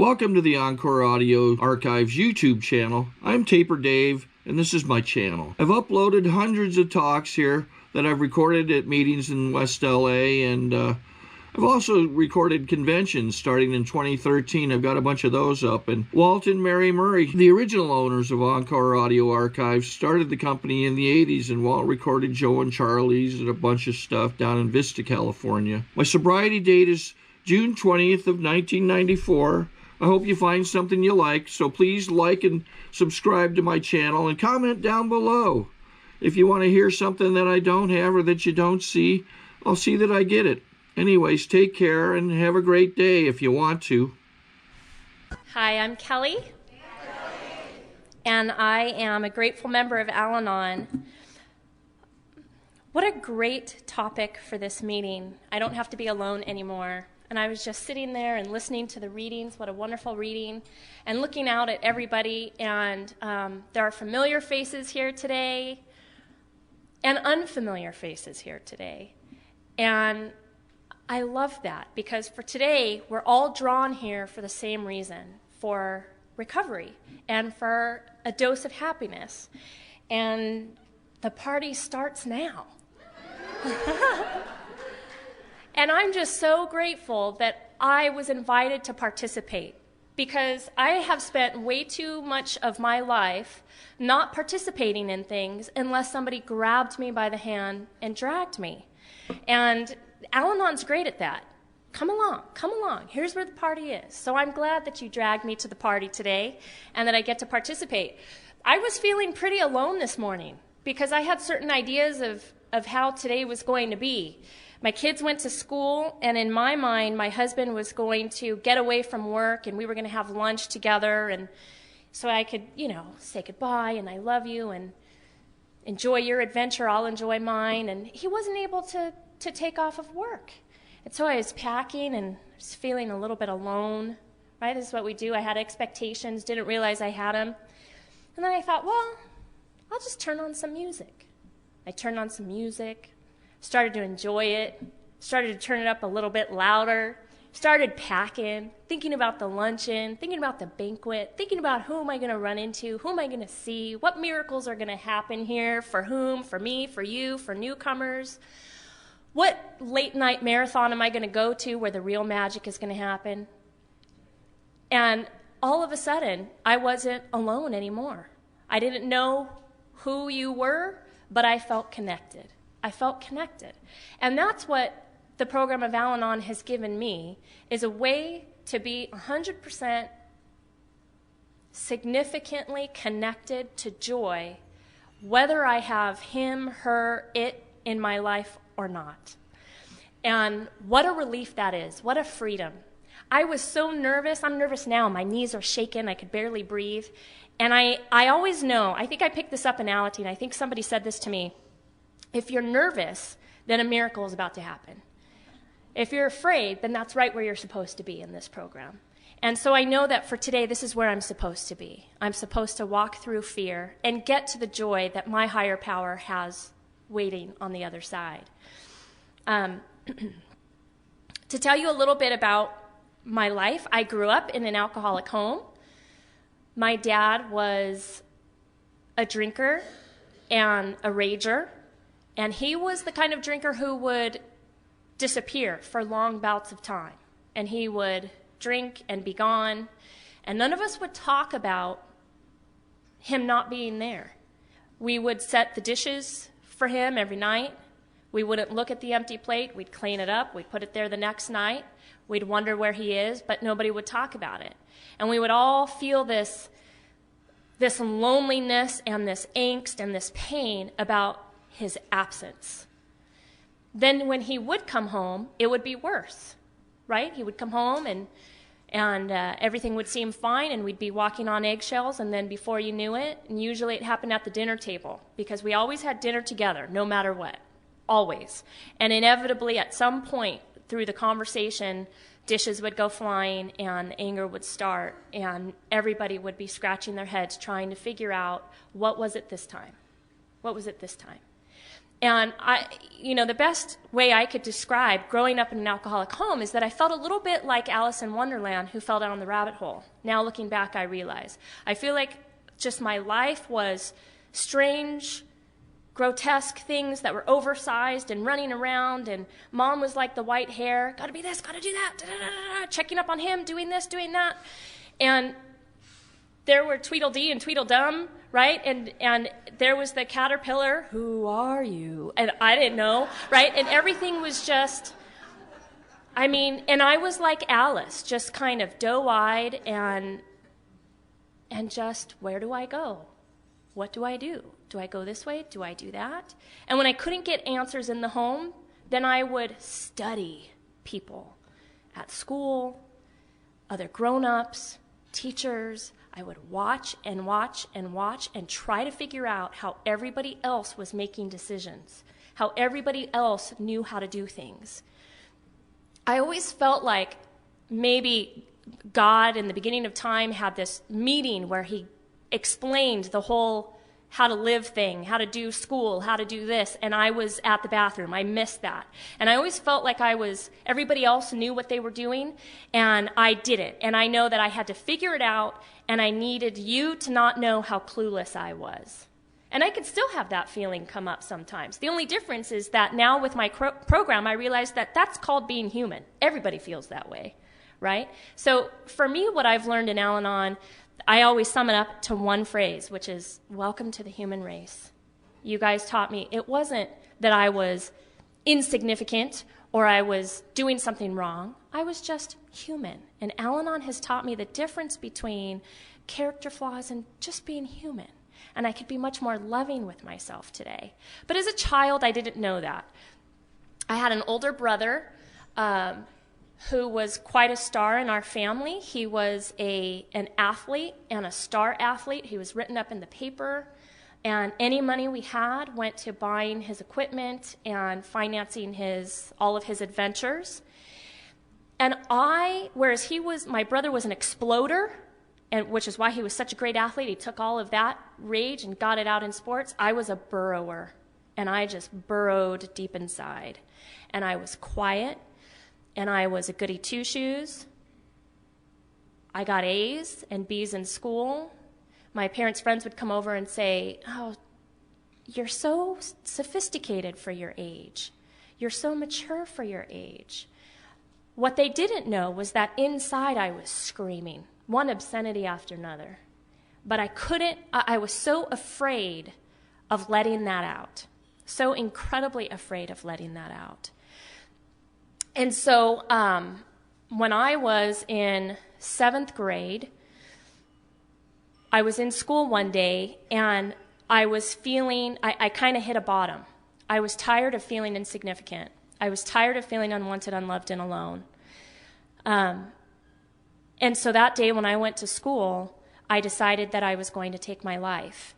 Welcome to the Encore Audio Archives YouTube channel. I'm Taper Dave, and this is my channel. I've uploaded hundreds of talks here that I've recorded at meetings in West LA, and I've also recorded conventions starting in 2013. I've got a bunch of those up. And Walt and Mary Murray, the original owners of Encore Audio Archives, started the company in the 80s, and Walt recorded Joe and Charlie's and a bunch of stuff down in Vista, California. My sobriety date is June 20th of 1994. I hope you find something you like, so please like and subscribe to my channel and comment down below. If you want to hear something that I don't have or that you don't see, I'll see that I get it. Anyways, take care and have a great day if you want to. Hi, I'm Kelly, and I am a grateful member of Al-Anon. What a great topic for this meeting. I don't have to be alone anymore. And I was just sitting there and listening to the readings, what a wonderful reading, and looking out at everybody. And there are familiar faces here today and unfamiliar faces here today. And I love that, because for today, we're all drawn here for the same reason, for recovery and for a dose of happiness. And the party starts now. And I'm just so grateful that I was invited to participate, because I have spent way too much of my life not participating in things unless somebody grabbed me by the hand and dragged me. And Al-Anon's great at that. Come along, here's where the party is. So I'm glad that you dragged me to the party today and that I get to participate. I was feeling pretty alone this morning because I had certain ideas of how today was going to be. My kids went to school, and in my mind, my husband was going to get away from work, and we were going to have lunch together, and so I could, say goodbye, and I love you, and enjoy your adventure, I'll enjoy mine. And he wasn't able to take off of work. And so I was packing, and I was feeling a little bit alone, right? This is what we do. I had expectations, didn't realize I had them. And then I thought, well, I'll just turn on some music. I turned on some music. Started to enjoy it, started to turn it up a little bit louder, started packing, thinking about the luncheon, thinking about the banquet, thinking about who am I going to run into, who am I going to see, what miracles are going to happen here, for whom, for me, for you, for newcomers, what late night marathon am I going to go to where the real magic is going to happen. And all of a sudden, I wasn't alone anymore. I didn't know who you were, but I felt connected. I felt connected. And that's what the program of Al-Anon has given me, is a way to be 100% significantly connected to joy, whether I have him, her, it in my life or not. And what a relief that is. What a freedom. I was so nervous. I'm nervous now. My knees are shaking. I could barely breathe. And I always know, I think I picked this up in Alateen. I think somebody said this to me. If you're nervous, then a miracle is about to happen. If you're afraid, then that's right where you're supposed to be in this program. And so I know that for today, this is where I'm supposed to be. I'm supposed to walk through fear and get to the joy that my higher power has waiting on the other side. To tell you a little bit about my life, I grew up in an alcoholic home. My dad was a drinker and a rager. And he was the kind of drinker who would disappear for long bouts of time. And he would drink and be gone. And none of us would talk about him not being there. We would set the dishes for him every night. We wouldn't look at the empty plate. We'd clean it up. We'd put it there the next night. We'd wonder where he is, but nobody would talk about it. And we would all feel this loneliness and this angst and this pain about his absence. Then when he would come home, it would be worse, right? He would come home and everything would seem fine, and we'd be walking on eggshells, and then before you knew it, and usually it happened at the dinner table, because we always had dinner together, no matter what, always. And inevitably, at some point through the conversation, dishes would go flying, and anger would start, and everybody would be scratching their heads trying to figure out, what was it this time? What was it this time? And the best way I could describe growing up in an alcoholic home is that I felt a little bit like Alice in Wonderland who fell down the rabbit hole. Now looking back, I realize. I feel like just my life was strange, grotesque things that were oversized and running around, and Mom was like the white hair, gotta be this, gotta do that, checking up on him, doing this, doing that. And there were Tweedledee and Tweedledum, right? And there was the caterpillar, who are you? And I didn't know, right? And everything was just, and I was like Alice, just kind of doe-eyed and just, where do I go? What do I do? Do I go this way? Do I do that? And when I couldn't get answers in the home, then I would study people at school, other grown-ups, teachers. I would watch and watch and watch and try to figure out how everybody else was making decisions, how everybody else knew how to do things. I always felt like maybe God in the beginning of time had this meeting where he explained the whole how to live thing, how to do school, how to do this, and I was at the bathroom. I missed that. And I always felt like everybody else knew what they were doing, and I didn't. And I know that I had to figure it out, and I needed you to not know how clueless I was. And I could still have that feeling come up sometimes. The only difference is that now with my program, I realize that that's called being human. Everybody feels that way, right? So for me, what I've learned in Al-Anon, I always sum it up to one phrase, which is, welcome to the human race. You guys taught me it wasn't that I was insignificant or I was doing something wrong. I was just human. And Al-Anon has taught me the difference between character flaws and just being human. And I could be much more loving with myself today. But as a child, I didn't know that. I had an older brother who was quite a star in our family. He was an athlete and a star athlete. He was written up in the paper, and any money we had went to buying his equipment and financing all of his adventures. And whereas my brother was an exploder, which is why he was such a great athlete, he took all of that rage and got it out in sports. I was a burrower, and I just burrowed deep inside. And I was quiet, and I was a goody two-shoes. I got A's and B's in school. My parents' friends would come over and say, oh, you're so sophisticated for your age. You're so mature for your age. What they didn't know was that inside I was screaming, one obscenity after another. But I was so afraid of letting that out, so incredibly afraid of letting that out. And so when I was in 7th grade, I was in school one day, and I was feeling, I kind of hit a bottom. I was tired of feeling insignificant. I was tired of feeling unwanted, unloved, and alone. And so that day when I went to school, I decided that I was going to take my life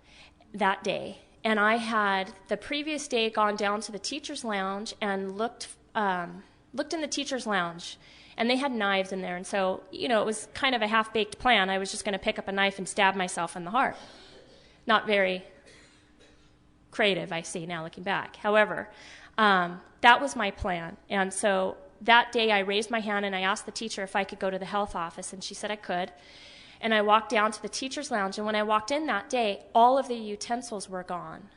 that day. And I had the previous day gone down to the teacher's lounge and looked in the teacher's lounge, and they had knives in there. And so, it was kind of a half-baked plan. I was just going to pick up a knife and stab myself in the heart. Not very creative, I see now looking back. However, that was my plan. And so that day I raised my hand and I asked the teacher if I could go to the health office, and she said I could. And I walked down to the teacher's lounge, and when I walked in that day, all of the utensils were gone.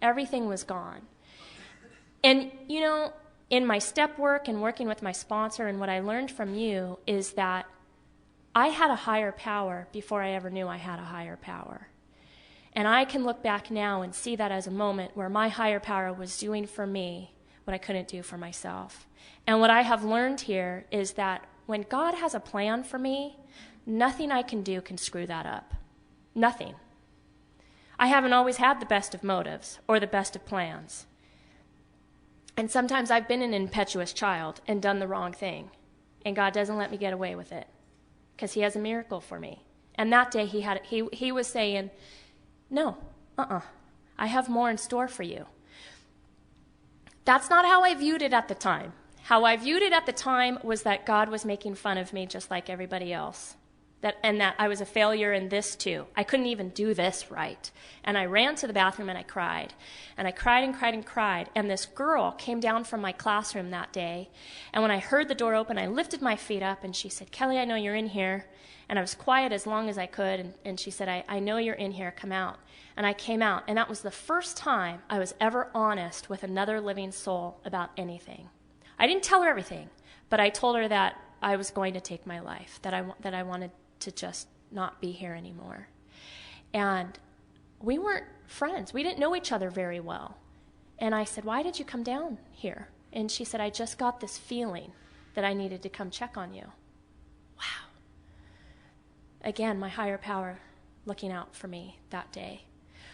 Everything was gone. And, in my step work and working with my sponsor, and what I learned from you is that I had a higher power before I ever knew I had a higher power. And I can look back now and see that as a moment where my higher power was doing for me what I couldn't do for myself. And what I have learned here is that when God has a plan for me, nothing I can do can screw that up. Nothing. I haven't always had the best of motives or the best of plans. And sometimes I've been an impetuous child and done the wrong thing. And God doesn't let me get away with it because he has a miracle for me. And that day he was saying, no, I have more in store for you. That's not how I viewed it at the time. How I viewed it at the time was that God was making fun of me just like everybody else. and that I was a failure in this too. I couldn't even do this right. And I ran to the bathroom and I cried. And I cried and cried and cried. And this girl came down from my classroom that day. And when I heard the door open, I lifted my feet up and she said, "Kelly, I know you're in here." And I was quiet as long as I could. And she said, I know you're in here. Come out. And I came out. And that was the first time I was ever honest with another living soul about anything. I didn't tell her everything, but I told her that I was going to take my life, that I wanted to just not be here anymore. And we weren't friends. We didn't know each other very well. And I said, "Why did you come down here?" And she said, "I just got this feeling that I needed to come check on you." Wow. Again, my higher power looking out for me that day.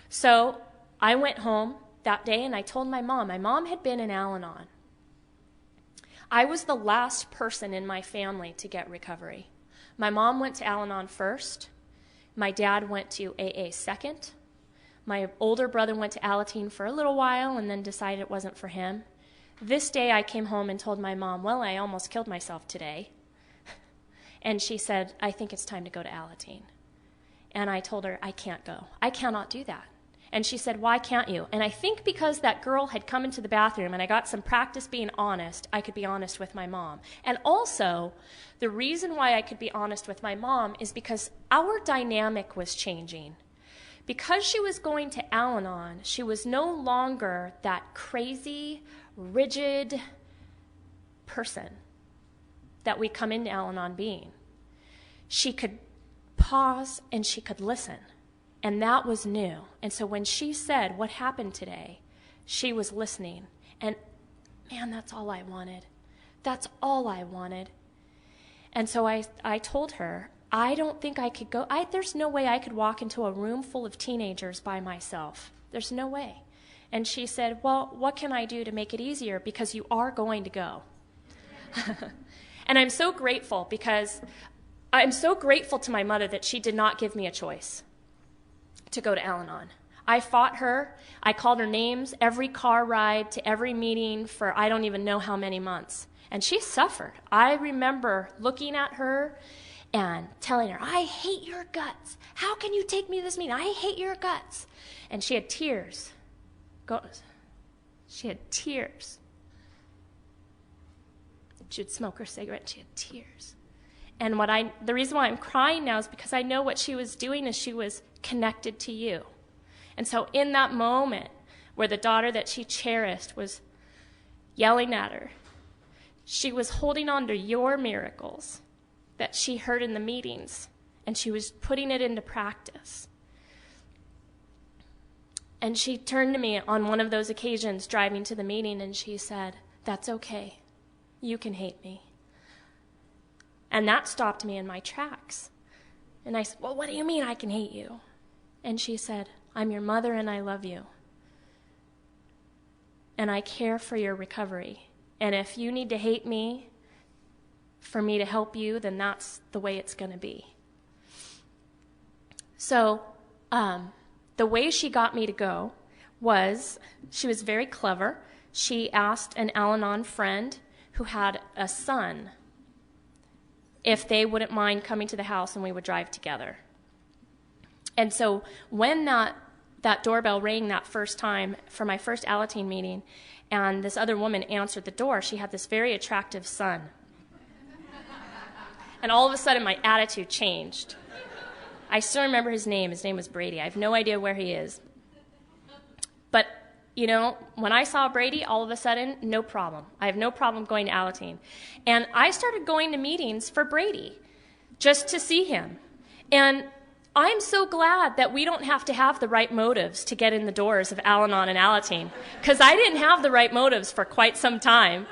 So I went home that day and I told my mom. My mom had been in Al-Anon. I was the last person in my family to get recovery. My mom went to Al-Anon first. My dad went to AA second. My older brother went to Alateen for a little while and then decided it wasn't for him. This day I came home and told my mom, "Well, I almost killed myself today." And she said, "I think it's time to go to Alateen." And I told her, "I can't go. I cannot do that." And she said, "Why can't you?" And I think because that girl had come into the bathroom and I got some practice being honest, I could be honest with my mom. And also, the reason why I could be honest with my mom is because our dynamic was changing. Because she was going to Al-Anon, she was no longer that crazy, rigid person that we come into Al-Anon being. She could pause and she could listen. And that was new. And so when she said, "What happened today?" she was listening. And man, that's all I wanted. That's all I wanted. And so I told her, I don't think I could go. There's no way I could walk into a room full of teenagers by myself. There's no way. And she said, "Well, what can I do to make it easier? Because you are going to go." And I'm so grateful because I'm so grateful to my mother that she did not give me a choice to go to Al-Anon. I fought her. I called her names every car ride to every meeting for I don't even know how many months. And she suffered. I remember looking at her and telling her, "I hate your guts. How can you take me to this meeting? I hate your guts." And she had tears. She had tears. She would smoke her cigarette. She had tears. And the reason why I'm crying now is because I know what she was doing is she was connected to you. And so in that moment where the daughter that she cherished was yelling at her, she was holding on to your miracles that she heard in the meetings, and she was putting it into practice. And she turned to me on one of those occasions driving to the meeting, and she said, "That's okay. You can hate me." And that stopped me in my tracks. And I said, "Well, what do you mean I can hate you?" And she said, "I'm your mother and I love you. And I care for your recovery. And if you need to hate me for me to help you, then that's the way it's going to be." So the way she got me to go was, she was very clever. She asked an Al-Anon friend who had a son if they wouldn't mind coming to the house and we would drive together. And so when that doorbell rang that first time for my first Alateen meeting, and this other woman answered the door, she had this very attractive son. And all of a sudden my attitude changed. I still remember his name. His name was Brady. I have no idea where he is. But you know, when I saw Brady, all of a sudden, no problem. I have no problem going to Alateen. And I started going to meetings for Brady, just to see him. And I'm so glad that we don't have to have the right motives to get in the doors of Al-Anon and Alateen, because I didn't have the right motives for quite some time.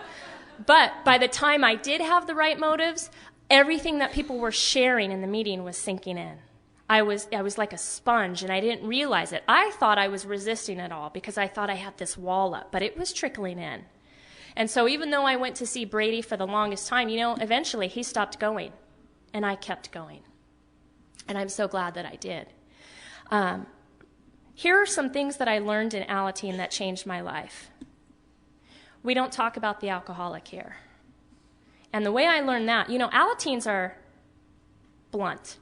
But by the time I did have the right motives, everything that people were sharing in the meeting was sinking in. I was like a sponge, and I didn't realize it. I thought I was resisting it all because I thought I had this wall up, but it was trickling in. And so even though I went to see Brady for the longest time, you know, eventually he stopped going, and I kept going. And I'm so glad that I did. Here are some things that I learned in Alateen that changed my life. We don't talk about the alcoholic here. And the way I learned that, you know, Alateens are blunt.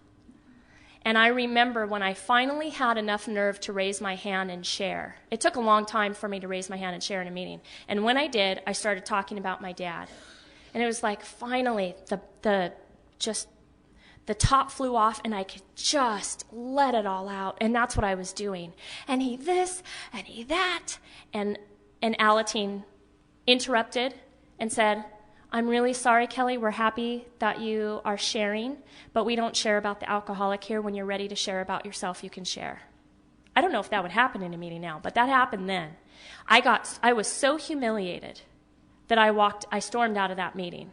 And I remember when I finally had enough nerve to raise my hand and share. It took a long time for me to raise my hand and share in a meeting. And when I did, I started talking about my dad. And it was like finally the top flew off and I could just let it all out. And that's what I was doing. And he this and he that. And Alateen interrupted and said, "I'm really sorry, Kelly. We're happy that you are sharing, but we don't share about the alcoholic here. When you're ready to share about yourself, you can share." I don't know if that would happen in a meeting now, but that happened then. I was so humiliated that I stormed out of that meeting.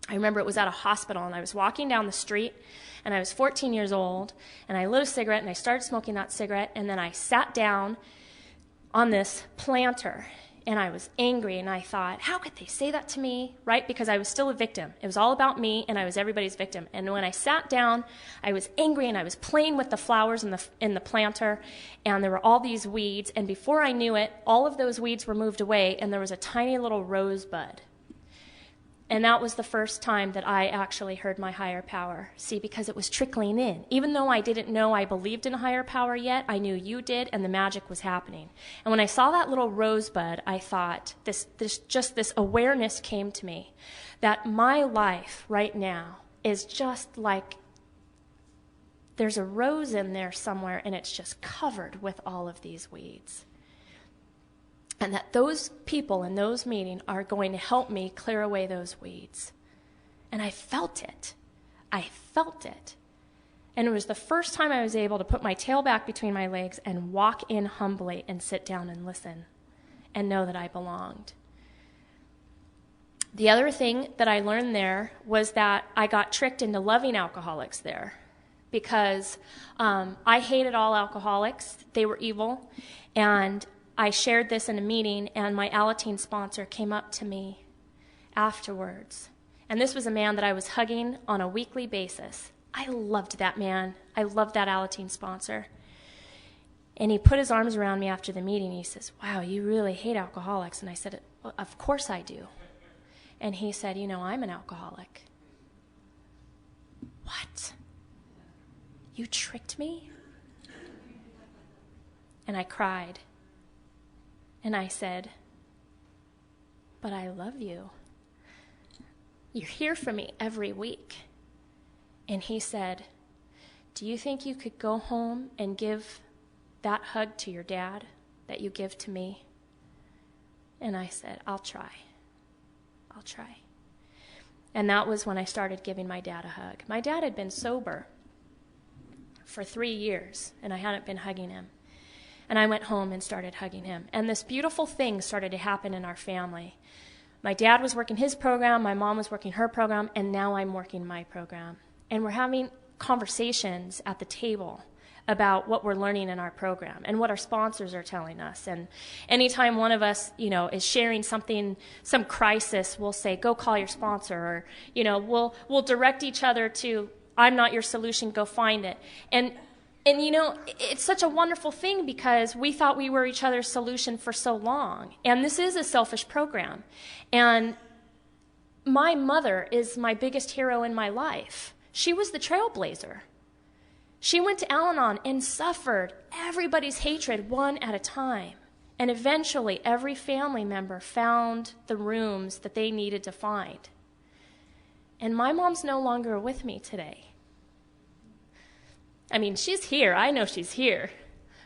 I remember it was at a hospital, and I was walking down the street, and I was 14 years old, and I lit a cigarette, and I started smoking that cigarette, and then I sat down on this planter, and I was angry, and I thought, how could they say that to me, right? Because I was still a victim. It was all about me, and I was everybody's victim. And when I sat down, I was angry, and I was playing with the flowers in the planter, and there were all these weeds, and before I knew it, all of those weeds were moved away, and there was a tiny little rosebud. And that was the first time that I actually heard my higher power. See, because it was trickling in. Even though I didn't know I believed in a higher power yet, I knew you did, and the magic was happening. And when I saw that little rosebud, I thought, this awareness came to me that my life right now is just like there's a rose in there somewhere, and it's just covered with all of these weeds. And that those people in those meetings are going to help me clear away those weeds. And I felt it. I felt it. And it was the first time I was able to put my tail back between my legs and walk in humbly and sit down and listen and know that I belonged. The other thing that I learned there was that I got tricked into loving alcoholics there because I hated all alcoholics. They were evil. And I shared this in a meeting, and my Alateen sponsor came up to me afterwards. And this was a man that I was hugging on a weekly basis. I loved that man. I loved that Alateen sponsor. And he put his arms around me after the meeting. He says, "Wow, you really hate alcoholics." And I said, "Well, of course I do." And he said, "You know, I'm an alcoholic." What? You tricked me? And I cried. And I said, "But I love you. You're here for me every week." And he said, "Do you think you could go home and give that hug to your dad that you give to me?" And I said, "I'll try. I'll try." And that was when I started giving my dad a hug. My dad had been sober for 3 years, and I hadn't been hugging him. And I went home and started hugging him. And this beautiful thing started to happen in our family. My dad was working his program, my mom was working her program, and now I'm working my program. And we're having conversations at the table about what we're learning in our program and what our sponsors are telling us. And anytime one of us, is sharing something, some crisis, we'll say, "Go call your sponsor," or, we'll direct each other to, "I'm not your solution, go find it." And it's such a wonderful thing because we thought we were each other's solution for so long. And this is a selfish program. And my mother is my biggest hero in my life. She was the trailblazer. She went to Al-Anon and suffered everybody's hatred one at a time. And eventually, every family member found the rooms that they needed to find. And my mom's no longer with me today. I mean, she's here. I know she's here.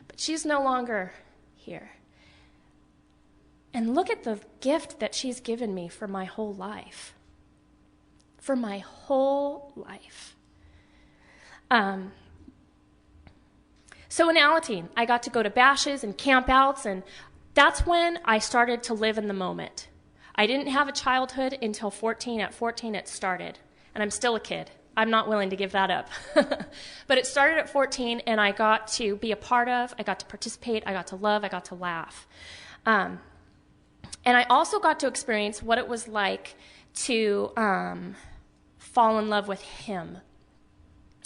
But she's no longer here. And look at the gift that she's given me for my whole life. For my whole life. So in Alateen, I got to go to bashes and campouts, and that's when I started to live in the moment. I didn't have a childhood until 14. At 14, it started. And I'm still a kid. I'm not willing to give that up. But it started at 14, and I got to be a part of, I got to participate, I got to love, I got to laugh. And I also got to experience what it was like to fall in love with him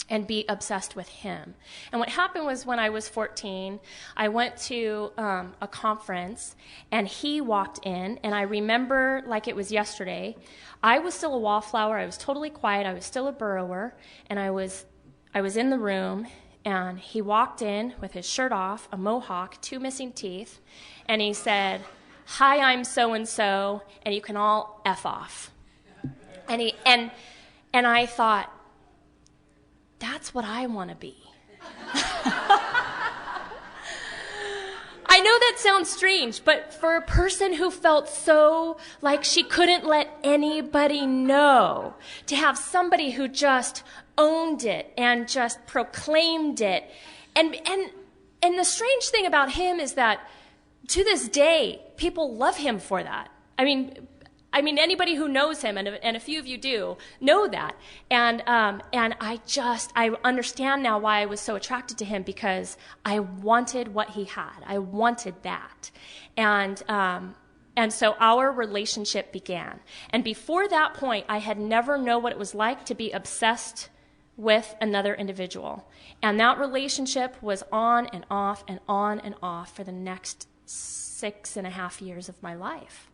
and be obsessed with him. And what happened was when I was 14, I went to a conference, and he walked in, and I remember like it was yesterday. I was still a wallflower. I was totally quiet. I was still a burrower, and I was I was in the room, and he walked in with his shirt off, a mohawk, 2 missing teeth, and he said, "Hi, I'm so-and-so, and you can all F off." And I thought, that's what I want to be. I know that sounds strange, but for a person who felt so like she couldn't let anybody know, to have somebody who just owned it and just proclaimed it. And the strange thing about him is that to this day, people love him for that. I mean, anybody who knows him, and a few of you do, know that. And I understand now why I was so attracted to him, because I wanted what he had. I wanted that. And so our relationship began. And before that point, I had never known what it was like to be obsessed with another individual. And that relationship was on and off and on and off for the next 6.5 years of my life.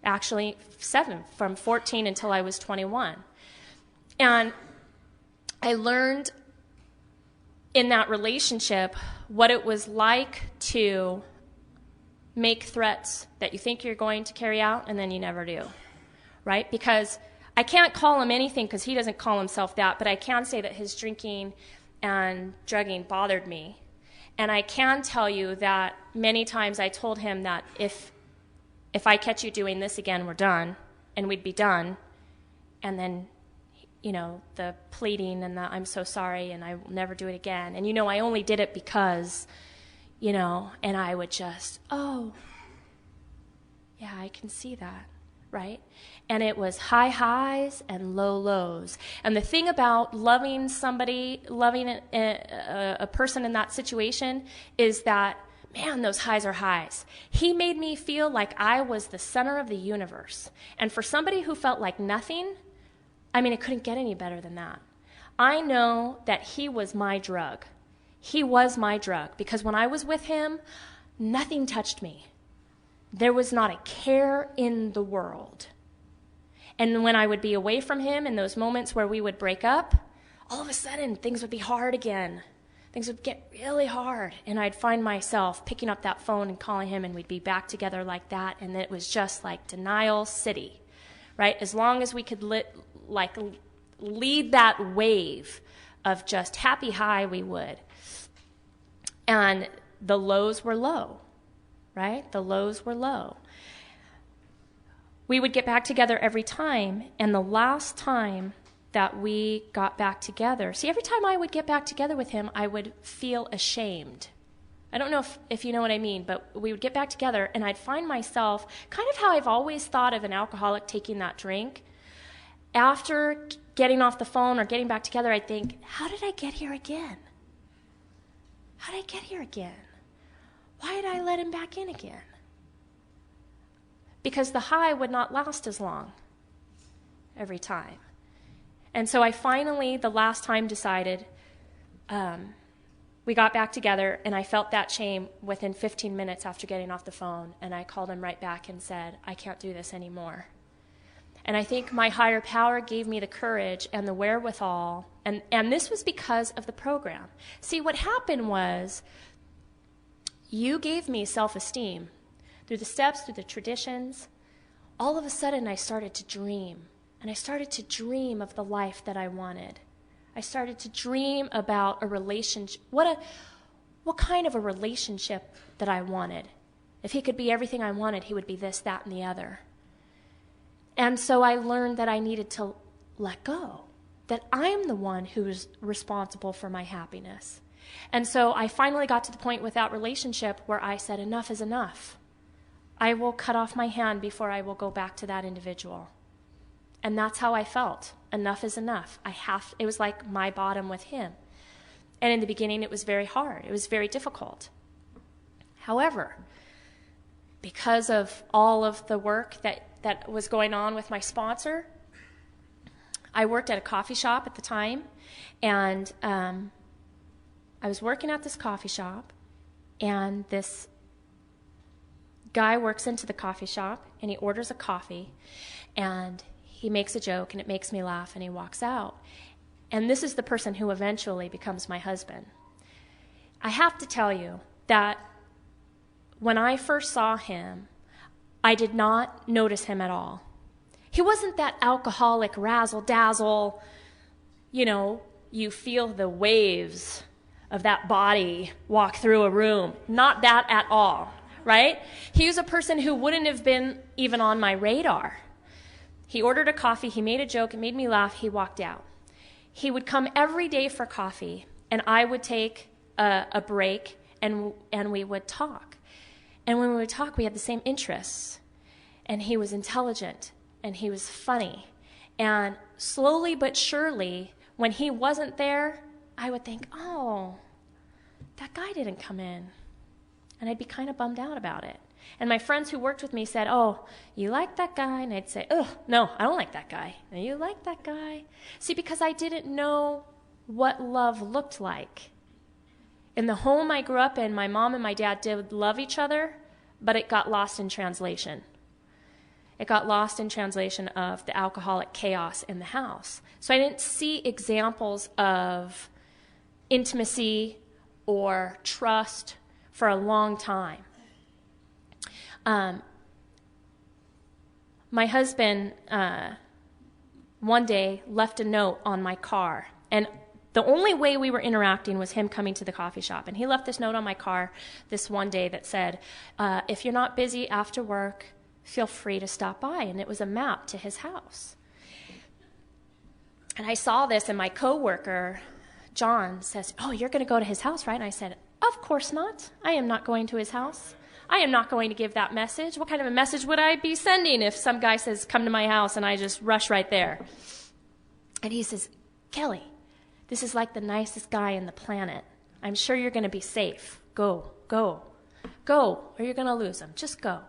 Actually, 7, from 14 until I was 21. And I learned in that relationship what it was like to make threats that you think you're going to carry out and then you never do, right? Because I can't call him anything because he doesn't call himself that, but I can say that his drinking and drugging bothered me. And I can tell you that many times I told him that if I catch you doing this again, we're done, and we'd be done. And then, the pleading and the I'm so sorry and I will never do it again. And, I only did it because, and I would just, oh, yeah, I can see that, right? And it was high highs and low lows. And the thing about loving somebody, loving a person in that situation is that, man, those highs are highs. He made me feel like I was the center of the universe. And for somebody who felt like nothing, it couldn't get any better than that. I know that he was my drug. He was my drug, because when I was with him, nothing touched me. There was not a care in the world. And when I would be away from him in those moments where we would break up, all of a sudden things would be hard again. Things would get really hard, and I'd find myself picking up that phone and calling him, and we'd be back together like that, and it was just like denial city, right? As long as we could lead that wave of just happy high, we would. And the lows were low, right? The lows were low. We would get back together every time, and the last time that we got back together. See, every time I would get back together with him, I would feel ashamed. I don't know if you know what I mean, but we would get back together, and I'd find myself, kind of how I've always thought of an alcoholic taking that drink. After getting off the phone or getting back together, I'd think, how did I get here again? How did I get here again? Why did I let him back in again? Because the high would not last as long every time. And so I finally, the last time, decided, we got back together, and I felt that shame within 15 minutes after getting off the phone, and I called him right back and said, I can't do this anymore. And I think my higher power gave me the courage and the wherewithal, and this was because of the program. See, what happened was, you gave me self-esteem. Through the steps, through the traditions, all of a sudden I started to dream. And I started to dream of the life that I wanted. I started to dream about a relationship, what kind of a relationship that I wanted. If he could be everything I wanted, he would be this, that, and the other. And so I learned that I needed to let go, that I'm the one who's responsible for my happiness. And so I finally got to the point with that relationship where I said, enough is enough. I will cut off my hand before I will go back to that individual. And that's how I felt. Enough is enough. It was like my bottom with him. And in the beginning, it was very hard. It was very difficult. However, because of all of the work that was going on with my sponsor, I worked at a coffee shop at the time, and I was working at this coffee shop, and this guy works into the coffee shop, and he orders a coffee, and he makes a joke, and it makes me laugh, and he walks out. And this is the person who eventually becomes my husband. I have to tell you that when I first saw him, I did not notice him at all. He wasn't that alcoholic razzle-dazzle, you feel the waves of that body walk through a room. Not that at all, right? He was a person who wouldn't have been even on my radar. He ordered a coffee, he made a joke, it made me laugh, he walked out. He would come every day for coffee, and I would take a break, and we would talk. And when we would talk, we had the same interests. And he was intelligent, and he was funny. And slowly but surely, when he wasn't there, I would think, oh, that guy didn't come in. And I'd be kind of bummed out about it. And my friends who worked with me said, oh, you like that guy? And I'd say, oh, no, I don't like that guy. And you like that guy? See, because I didn't know what love looked like. In the home I grew up in, my mom and my dad did love each other, but it got lost in translation. It got lost in translation of the alcoholic chaos in the house. So I didn't see examples of intimacy or trust for a long time. My husband one day left a note on my car, and the only way we were interacting was him coming to the coffee shop. And he left this note on my car this one day that said, if you're not busy after work, feel free to stop by. And it was a map to his house. And I saw this, and my coworker, John, says, oh, you're going to go to his house, right? And I said, of course not. I am not going to his house. I am not going to give that message. What kind of a message would I be sending if some guy says, come to my house, and I just rush right there? And he says, Kelly, this is like the nicest guy on the planet. I'm sure you're going to be safe. Go, or you're going to lose him. Just go.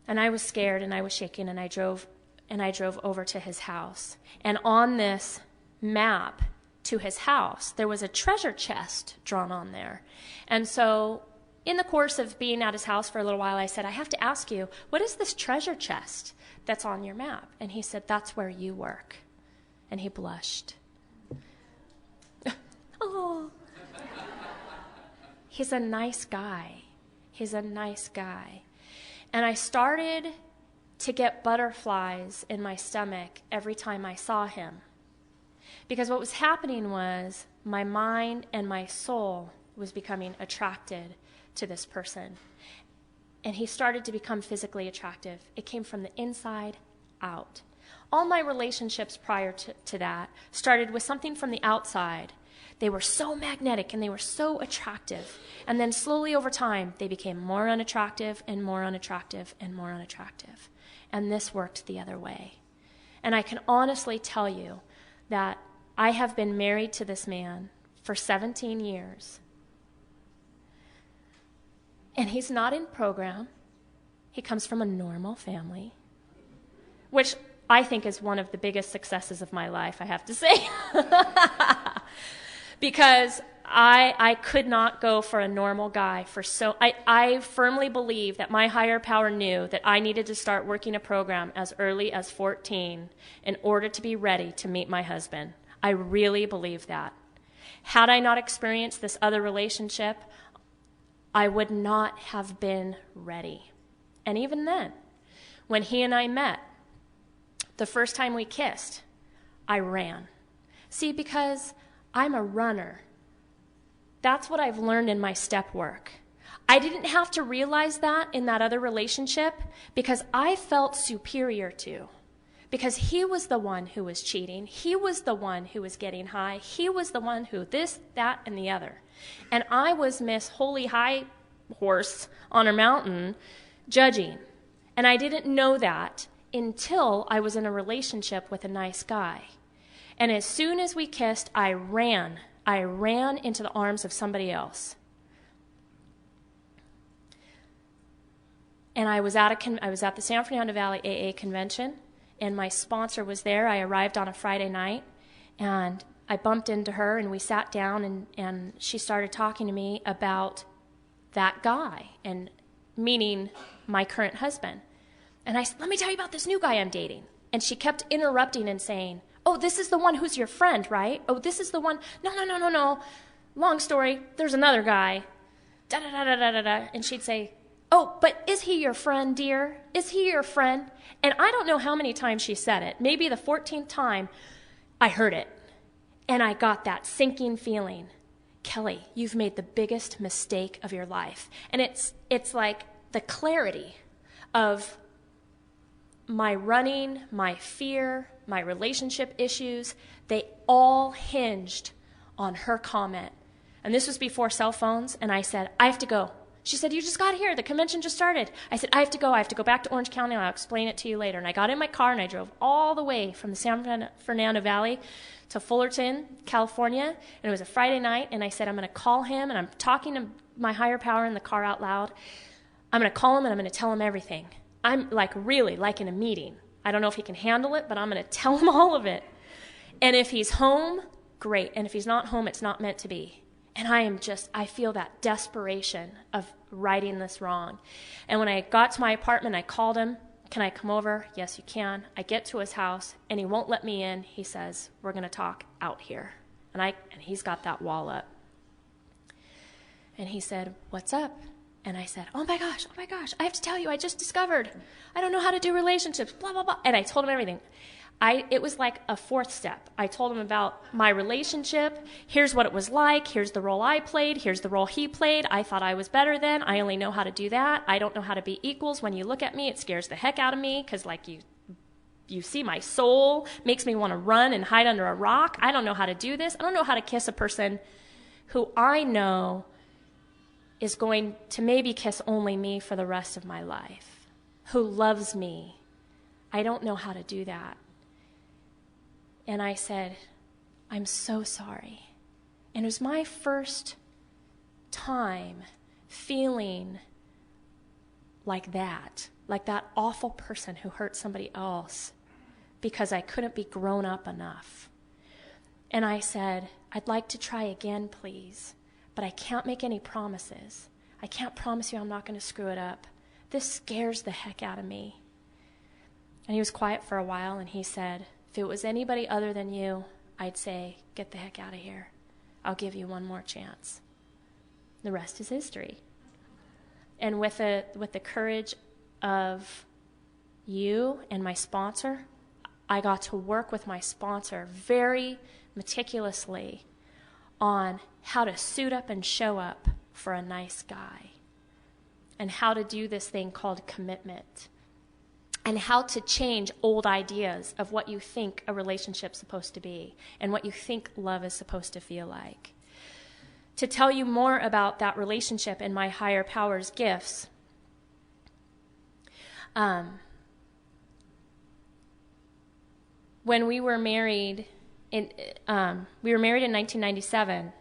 And I was scared, and I was shaking, and I drove over to his house. And on this map to his house, there was a treasure chest drawn on there. And so in the course of being at his house for a little while, I said, I have to ask you, what is this treasure chest that's on your map? And he said, that's where you work. And he blushed. Oh. He's a nice guy. And I started to get butterflies in my stomach every time I saw him. Because what was happening was my mind and my soul was becoming attracted to this person. And he started to become physically attractive. It came from the inside out. All my relationships prior to that started with something from the outside. They were so magnetic and they were so attractive. And then slowly over time, they became more unattractive and more unattractive and more unattractive. And this worked the other way. And I can honestly tell you that I have been married to this man for 17 years. And he's not in program. He comes from a normal family, which I think is one of the biggest successes of my life, I have to say. Because I could not go for a normal guy I firmly believe that my higher power knew that I needed to start working a program as early as 14 in order to be ready to meet my husband. I really believe that. Had I not experienced this other relationship, I would not have been ready. And even then, when he and I met, the first time we kissed, I ran. See, because I'm a runner. That's what I've learned in my step work. I didn't have to realize that in that other relationship because I felt superior to. Because he was the one who was cheating. He was the one who was getting high. He was the one who this, that, and the other. And I was Miss Holy High Horse on a mountain judging. And I didn't know that until I was in a relationship with a nice guy. And as soon as we kissed, I ran into the arms of somebody else. And I was at the San Fernando Valley AA convention, and my sponsor was there. I arrived on a Friday night, and I bumped into her, and we sat down, and she started talking to me about that guy, and meaning my current husband. And I said, let me tell you about this new guy I'm dating. And she kept interrupting and saying, oh, this is the one who's your friend, right? Oh, this is the one. No. Long story. There's another guy. Da-da-da-da-da-da. And she'd say, oh, but is he your friend, dear? Is he your friend? And I don't know how many times she said it. Maybe the 14th time I heard it. And I got that sinking feeling. Kelly, you've made the biggest mistake of your life. And it's like the clarity of my running, my fear, my relationship issues, they all hinged on her comment. And this was before cell phones, and I said, I have to go. She said, you just got here. The convention just started. I said, I have to go. I have to go back to Orange County, and I'll explain it to you later. And I got in my car, and I drove all the way from the San Fernando Valley to Fullerton, California. And it was a Friday night, and I said, I'm going to call him, and I'm talking to my higher power in the car out loud. I'm going to call him, and I'm going to tell him everything. I'm like really like in a meeting. I don't know if he can handle it, but I'm going to tell him all of it. And if he's home, great. And if he's not home, it's not meant to be. And I feel that desperation of righting this wrong. And when I got to my apartment, I called him. Can I come over? Yes, you can. I get to his house, and he won't let me in. He says, we're going to talk out here. And he's got that wall up. And he said, what's up? And I said, oh my gosh, I have to tell you, I just discovered. I don't know how to do relationships, blah, blah, blah. And I told him everything. It was like a fourth step. I told him about my relationship. Here's what it was like. Here's the role I played. Here's the role he played. I thought I was better then. I only know how to do that. I don't know how to be equals. When you look at me, it scares the heck out of me because like you see my soul, makes me want to run and hide under a rock. I don't know how to do this. I don't know how to kiss a person who I know is going to maybe kiss only me for the rest of my life, who loves me. I don't know how to do that. And I said, I'm so sorry. And it was my first time feeling like that awful person who hurt somebody else because I couldn't be grown up enough. And I said, I'd like to try again, please, but I can't make any promises. I can't promise you I'm not going to screw it up. This scares the heck out of me. And he was quiet for a while, and he said, if it was anybody other than you, I'd say, get the heck out of here. I'll give you one more chance. The rest is history. And with the courage of you and my sponsor, I got to work with my sponsor very meticulously on how to suit up and show up for a nice guy, and how to do this thing called commitment, and how to change old ideas of what you think a relationship's supposed to be and what you think love is supposed to feel like. To tell you more about that relationship and my higher power's gifts, when we were married in 1997,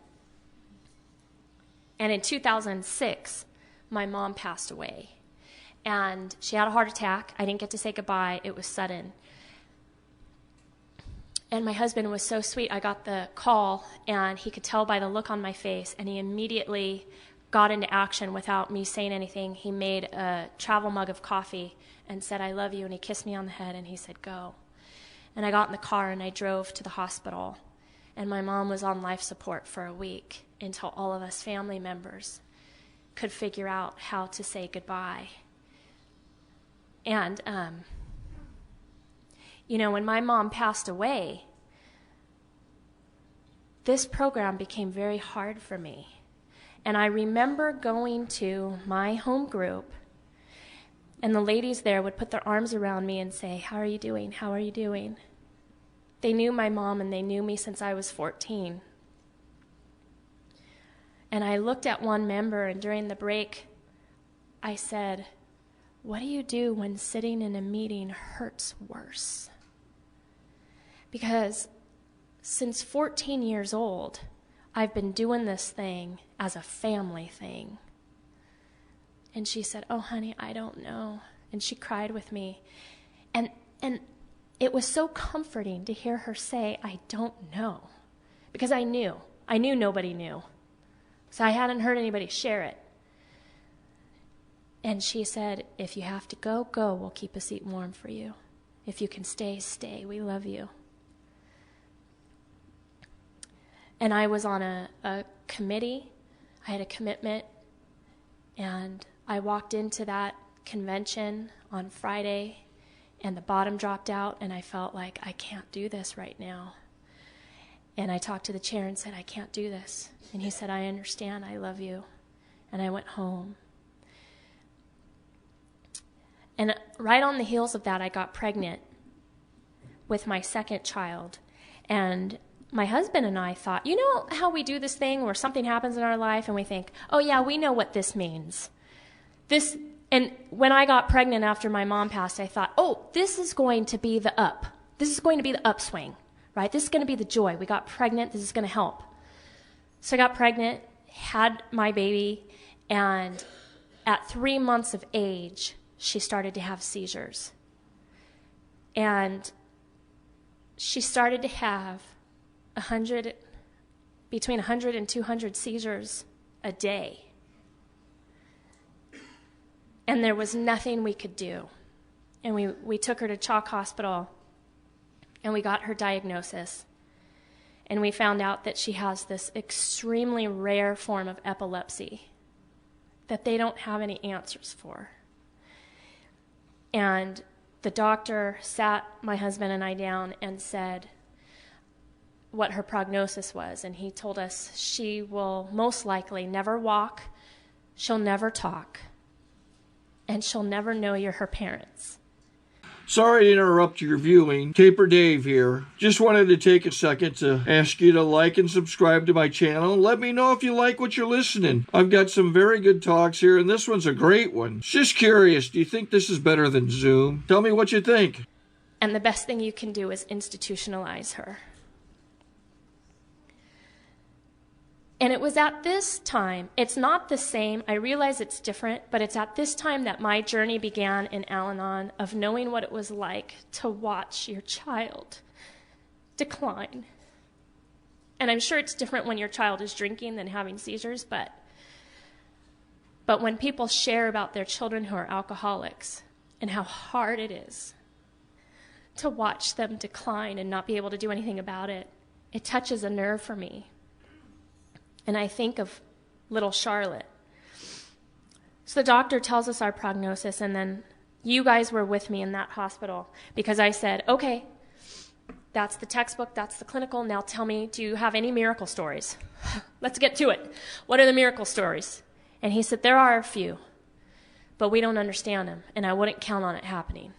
and in 2006, my mom passed away. And she had a heart attack. I didn't get to say goodbye. It was sudden. And my husband was so sweet. I got the call, and he could tell by the look on my face, and he immediately got into action without me saying anything. He made a travel mug of coffee and said, I love you, and he kissed me on the head, and he said, go. And I got in the car, and I drove to the hospital, and my mom was on life support for a week until all of us family members could figure out how to say goodbye. And, when my mom passed away, this program became very hard for me. And I remember going to my home group, and the ladies there would put their arms around me and say, how are you doing? How are you doing? They knew my mom, and they knew me since I was 14. And I looked at one member, and during the break, I said, what do you do when sitting in a meeting hurts worse? Because since 14 years old, I've been doing this thing as a family thing. And she said, oh, honey, I don't know. And she cried with me. And it was so comforting to hear her say, I don't know. Because I knew nobody knew. So I hadn't heard anybody share it. And she said, if you have to go, go. We'll keep a seat warm for you. If you can stay, stay. We love you. And I was on a committee. I had a commitment. And I walked into that convention on Friday, and the bottom dropped out, and I felt like I can't do this right now. And I talked to the chair and said, I can't do this. And he said, I understand, I love you. And I went home. And right on the heels of that, I got pregnant with my second child. And my husband and I thought, you know how we do this thing where something happens in our life and we think, oh yeah, we know what this means. And when I got pregnant after my mom passed, I thought, oh, this is going to be the up. This is going to be the upswing, right? This is going to be the joy. We got pregnant. This is going to help. So I got pregnant, had my baby, and at 3 months of age, she started to have seizures. And she started to have between 100 and 200 seizures a day. And there was nothing we could do. And we took her to Ocaac Hospital, and we got her diagnosis. And we found out that she has this extremely rare form of epilepsy that they don't have any answers for. And the doctor sat my husband and I down and said what her prognosis was. And he told us she will most likely never walk, she'll never talk, and she'll never know you're her parents. Sorry to interrupt your viewing. Taper Dave here. Just wanted to take a second to ask you to like and subscribe to my channel. Let me know if you like what you're listening. I've got some very good talks here, and this one's a great one. Just curious, do you think this is better than Zoom? Tell me what you think. And the best thing you can do is institutionalize her. And it was at this time, it's not the same, I realize it's different, but it's at this time that my journey began in Al-Anon of knowing what it was like to watch your child decline. And I'm sure it's different when your child is drinking than having seizures, but when people share about their children who are alcoholics and how hard it is to watch them decline and not be able to do anything about it, it touches a nerve for me. And I think of little Charlotte. So the doctor tells us our prognosis, and then you guys were with me in that hospital because I said, okay, that's the textbook, that's the clinical, now tell me, do you have any miracle stories? Let's get to it. What are the miracle stories? And he said, there are a few, but we don't understand them, and I wouldn't count on it happening.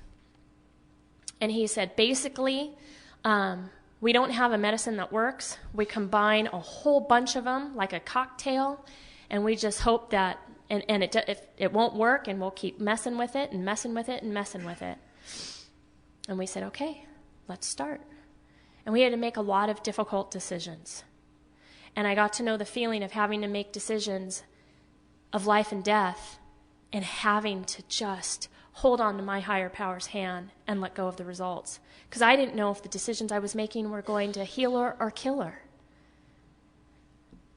And he said, basically, we don't have a medicine that works. We combine a whole bunch of them like a cocktail, and we just hope that, and it won't work, and we'll keep messing with it and messing with it and messing with it. And we said, okay, let's start. And we had to make a lot of difficult decisions. And I got to know the feeling of having to make decisions of life and death and having to just hold on to my higher power's hand and let go of the results. Because I didn't know if the decisions I was making were going to heal her or kill her.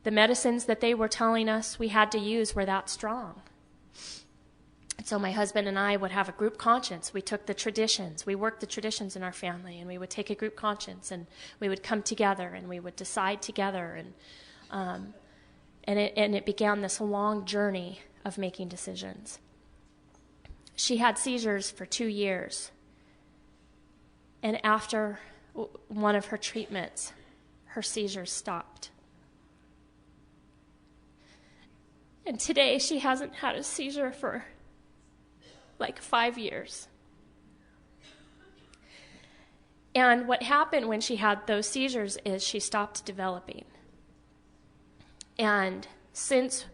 The medicines that they were telling us we had to use were that strong. And so my husband and I would have a group conscience. We took the traditions. We worked the traditions in our family, and we would take a group conscience, and we would come together, and we would decide together. And it began this long journey of making decisions. She had seizures for 2 years. And after one of her treatments, her seizures stopped. And today she hasn't had a seizure for like 5 years. And what happened when she had those seizures is she stopped developing. And since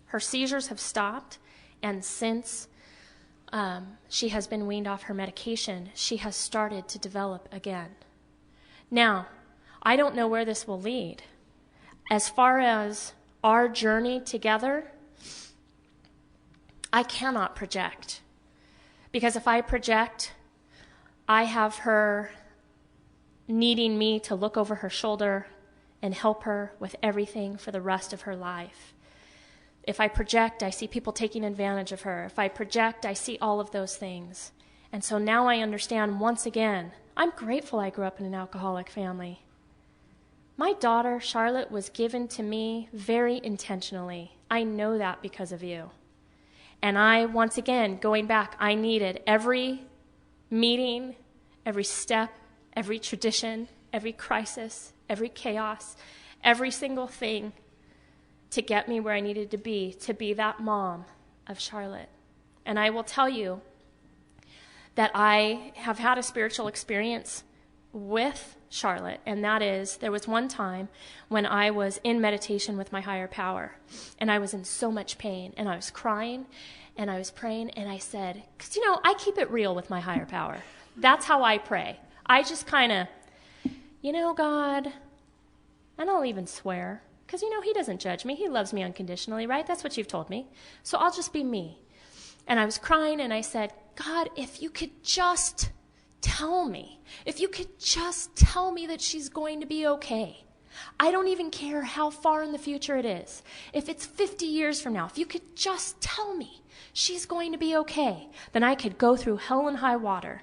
her seizures have stopped, and since she has been weaned off her medication, she has started to develop again. Now, I don't know where this will lead. As far as our journey together, I cannot project. Because if I project, I have her needing me to look over her shoulder and help her with everything for the rest of her life. If I project, I see people taking advantage of her. If I project, I see all of those things. And so now I understand once again, I'm grateful I grew up in an alcoholic family. My daughter, Charlotte, was given to me very intentionally. I know that because of you. And I, once again, going back, I needed every meeting, every step, every tradition, every crisis, every chaos, every single thing to get me where I needed to be that mom of Charlotte. And I will tell you that I have had a spiritual experience with Charlotte, and that is, there was one time when I was in meditation with my higher power, and I was in so much pain, and I was crying, and I was praying, and I said, because, I keep it real with my higher power. That's how I pray. I just kind of, God, and I'll even swear, because, He doesn't judge me. He loves me unconditionally, right? That's what you've told me. So I'll just be me. And I was crying, and I said, God, if you could just tell me, if you could just tell me that she's going to be okay. I don't even care how far in the future it is. If it's 50 years from now, if you could just tell me she's going to be okay, then I could go through hell and high water.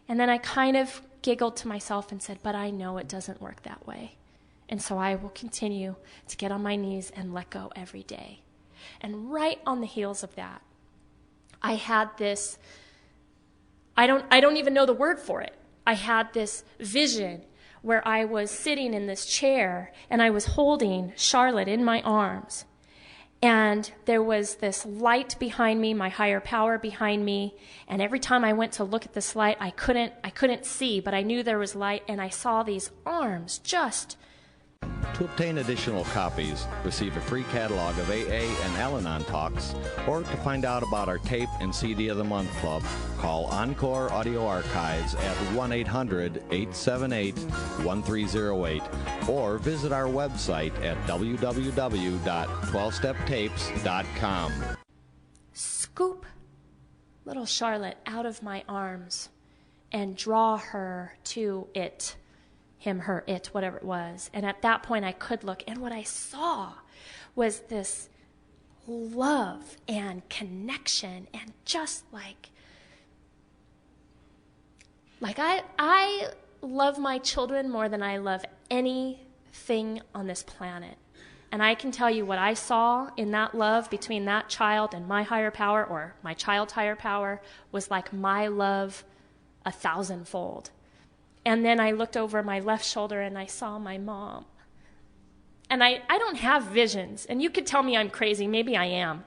And then I kind of giggled to myself and said, but I know it doesn't work that way. And so I will continue to get on my knees and let go every day. And right on the heels of that, I had this, I don't even know the word for it. I had this vision where I was sitting in this chair and I was holding Charlotte in my arms. And there was this light behind me, my higher power behind me. And every time I went to look at this light, I couldn't see, but I knew there was light, and I saw these arms just. To obtain additional copies, receive a free catalog of AA and Al-Anon talks, or to find out about our tape and CD of the Month Club, call Encore Audio Archives at 1-800-878-1308, or visit our website at www.12steptapes.com. Scoop little Charlotte out of my arms and draw her to it. Him, her, it, whatever it was. And at that point I could look, and what I saw was this love and connection, and just like I love my children more than I love anything on this planet. And I can tell you what I saw in that love between that child and my higher power, or my child's higher power, was like my love 1,000-fold. And then I looked over my left shoulder and I saw my mom. And I don't have visions. And you could tell me I'm crazy. Maybe I am.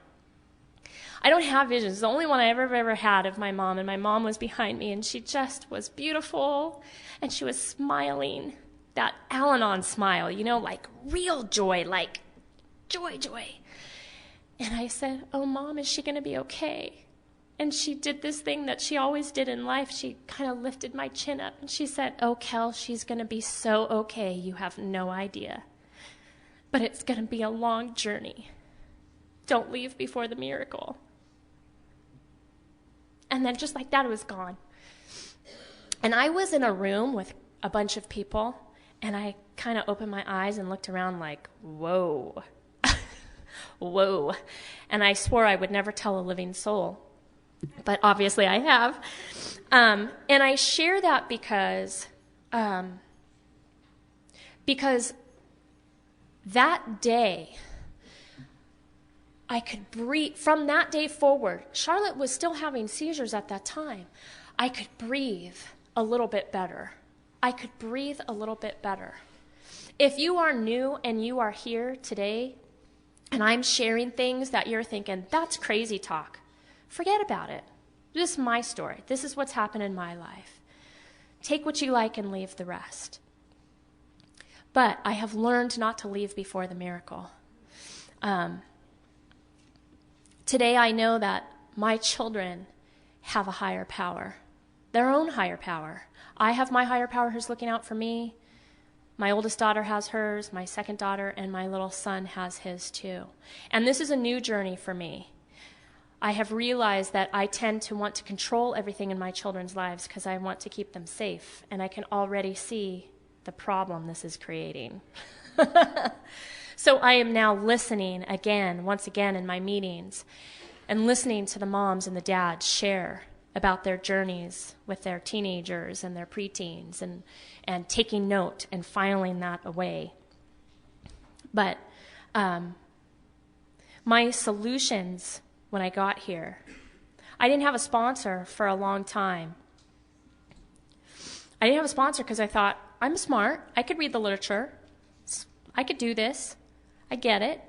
I don't have visions. The only one I ever had of my mom. And my mom was behind me. And she just was beautiful. And she was smiling. That Al-Anon smile, like real joy. Like joy. And I said, oh, Mom, is she going to be okay? And she did this thing that she always did in life. She kind of lifted my chin up, and she said, oh, Kel, she's going to be so okay. You have no idea. But it's going to be a long journey. Don't leave before the miracle. And then just like that, it was gone. And I was in a room with a bunch of people, and I kind of opened my eyes and looked around like, whoa. Whoa. And I swore I would never tell a living soul. But obviously I have. And I share that because that day, I could breathe. From that day forward, Charlotte was still having seizures at that time. I could breathe a little bit better. If you are new and you are here today, and I'm sharing things that you're thinking, that's crazy talk, forget about it. This is my story. This is what's happened in my life. Take what you like and leave the rest. But I have learned not to leave before the miracle. Today I know that my children have a higher power, their own higher power. I have my higher power who's looking out for me. My oldest daughter has hers, my second daughter, and my little son has his too. And this is a new journey for me. I have realized that I tend to want to control everything in my children's lives because I want to keep them safe, and I can already see the problem this is creating. So I am now listening once again in my meetings, and listening to the moms and the dads share about their journeys with their teenagers and their preteens, and taking note and filing that away. But my solutions when I got here, I didn't have a sponsor for a long time. I didn't have a sponsor because I thought, I'm smart. I could read the literature. I could do this. I get it.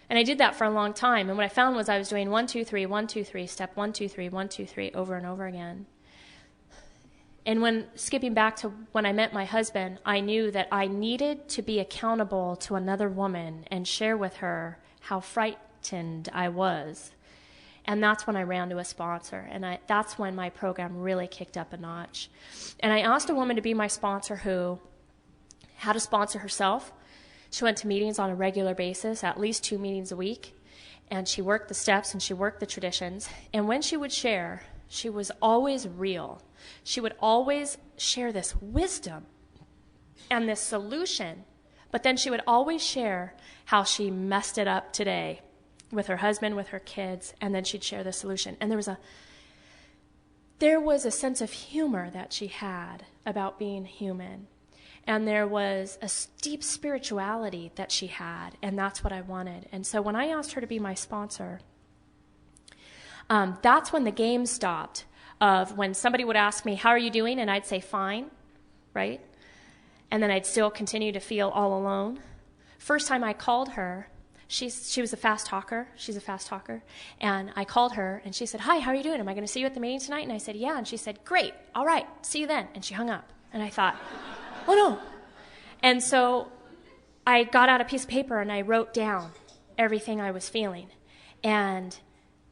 And I did that for a long time. And what I found was I was doing 1, 2, 3, 1, 2, 3, step 1, 2, 3, 1, 2, 3 over and over again. And when skipping back to when I met my husband, I knew that I needed to be accountable to another woman and share with her how frightened I was. And that's when I ran to a sponsor. And that's when my program really kicked up a notch. And I asked a woman to be my sponsor who had a sponsor herself. She went to meetings on a regular basis, at least 2 meetings a week. And she worked the steps and she worked the traditions. And when she would share, she was always real. She would always share this wisdom and this solution. But then she would always share how she messed it up today with her husband, with her kids, and then she'd share the solution. And there was a sense of humor that she had about being human. And there was a deep spirituality that she had, and that's what I wanted. And so when I asked her to be my sponsor, that's when the game stopped of when somebody would ask me, how are you doing? And I'd say, fine, right? And then I'd still continue to feel all alone. First time I called her, she was a fast talker. She's a fast talker. And I called her, and she said, hi, how are you doing? Am I going to see you at the meeting tonight? And I said, yeah. And she said, great. All right. See you then. And she hung up. And I thought, oh, no. And so I got out a piece of paper, and I wrote down everything I was feeling. And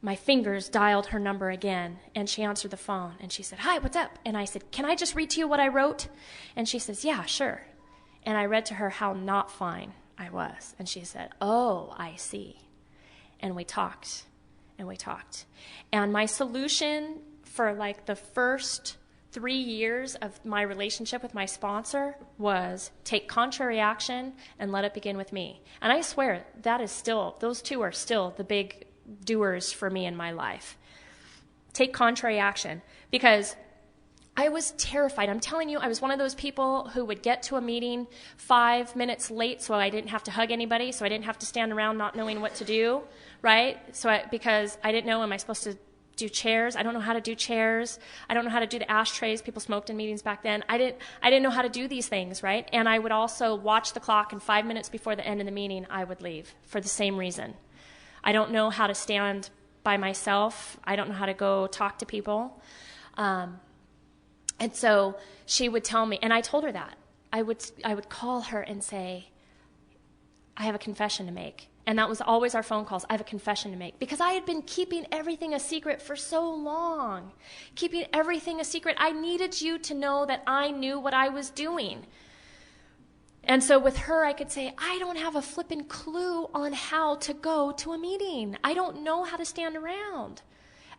my fingers dialed her number again, and she answered the phone. And she said, hi, what's up? And I said, can I just read to you what I wrote? And she says, yeah, sure. And I read to her how not fine I was. And she said, oh, I see. And we talked, and we talked. And my solution for like the first 3 years of my relationship with my sponsor was take contrary action and let it begin with me. And I swear that is still, those two are still the big doers for me in my life. Take contrary action, because I was terrified. I'm telling you, I was one of those people who would get to a meeting 5 minutes late so I didn't have to hug anybody, so I didn't have to stand around not knowing what to do, right? Because I didn't know, am I supposed to do chairs? I don't know how to do chairs. I don't know how to do the ashtrays. People smoked in meetings back then. I didn't know how to do these things, right? And I would also watch the clock, and 5 minutes before the end of the meeting, I would leave for the same reason. I don't know how to stand by myself. I don't know how to go talk to people. And so she would tell me, and I told her that. I would call her and say, I have a confession to make. And that was always our phone calls. I have a confession to make. Because I had been keeping everything a secret for so long. Keeping everything a secret. I needed you to know that I knew what I was doing. And so with her, I could say, I don't have a flippin' clue on how to go to a meeting. I don't know how to stand around.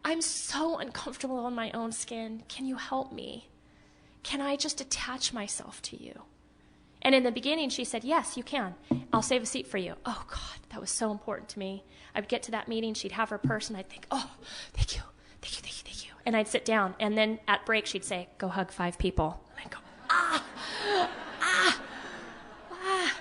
I'm so uncomfortable in my own skin. Can you help me? Can I just attach myself to you? And in the beginning, she said, yes, you can. I'll save a seat for you. Oh, God, that was so important to me. I would get to that meeting. She'd have her purse, and I'd think, oh, thank you, thank you, thank you, thank you. And I'd sit down. And then at break, she'd say, go hug 5 people. And I'd go, ah, ah, ah.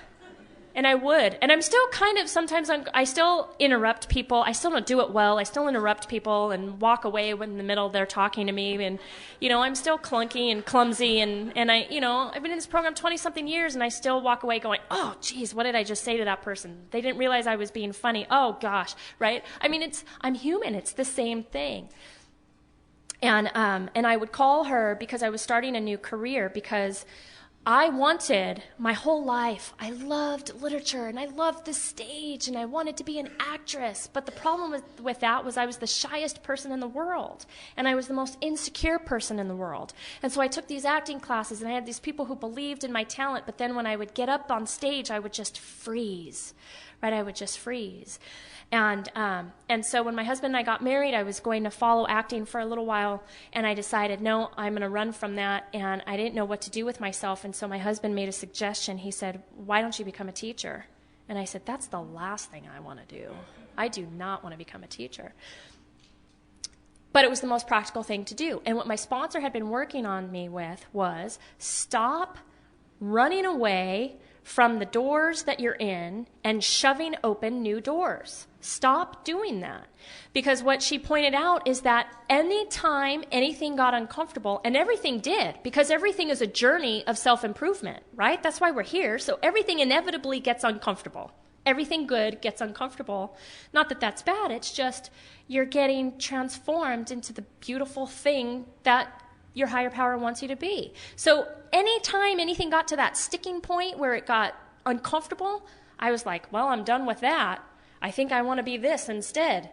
And I would. And I'm still kind of, sometimes I still interrupt people. I still don't do it well. I still interrupt people and walk away when in the middle they're talking to me. And, I'm still clunky and clumsy. And I've been in this program 20-something years, and I still walk away going, oh, geez, what did I just say to that person? They didn't realize I was being funny. Oh, gosh, right? I mean, I'm human. It's the same thing. And I would call her because I was starting a new career, because I wanted my whole life, I loved literature and I loved the stage and I wanted to be an actress. But the problem with that was I was the shyest person in the world and I was the most insecure person in the world. And so I took these acting classes and I had these people who believed in my talent, but then when I would get up on stage, I would just freeze, right? I would just freeze. And so when my husband and I got married, I was going to follow acting for a little while, and I decided, no, I'm going to run from that, and I didn't know what to do with myself, and so my husband made a suggestion. He said, why don't you become a teacher? And I said, that's the last thing I want to do. I do not want to become a teacher. But it was the most practical thing to do. And what my sponsor had been working on me with was stop running away from the doors that you're in and shoving open new doors. Stop doing that. Because what she pointed out is that anytime anything got uncomfortable, and everything did, because everything is a journey of self-improvement, right? That's why we're here. So everything inevitably gets uncomfortable. Everything good gets uncomfortable. Not that that's bad. It's just you're getting transformed into the beautiful thing that your higher power wants you to be. So anytime anything got to that sticking point where it got uncomfortable, I was like, well, I'm done with that. I think I want to be this instead.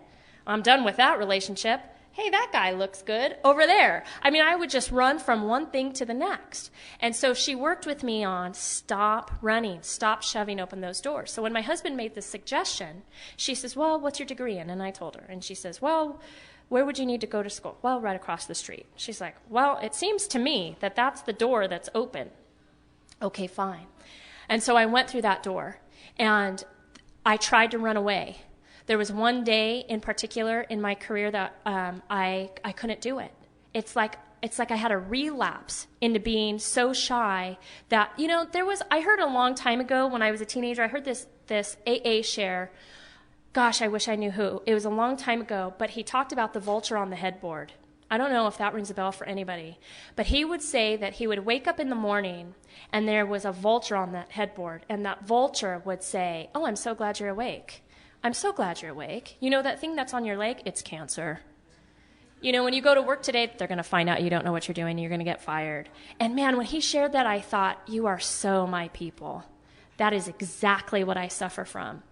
I'm done with that relationship. Hey, that guy looks good over there. I mean, I would just run from one thing to the next. And so she worked with me on stop running, stop shoving open those doors. So when my husband made this suggestion, she says, well, what's your degree in? And I told her. And she says, well, where would you need to go to school? Well, right across the street. She's like, well, it seems to me that that's the door that's open. Okay, fine. And so I went through that door, and I tried to run away. There was one day in particular in my career that I couldn't do it. It's like I had a relapse into being so shy that, I heard a long time ago when I was a teenager, I heard this AA share. Gosh, I wish I knew who. It was a long time ago, but he talked about the vulture on the headboard. I don't know if that rings a bell for anybody, but he would say that he would wake up in the morning and there was a vulture on that headboard, and that vulture would say, oh, I'm so glad you're awake. I'm so glad you're awake. You know that thing that's on your leg? It's cancer. When you go to work today, they're going to find out you don't know what you're doing, and you're going to get fired. And man, when he shared that, I thought, you are so my people. That is exactly what I suffer from.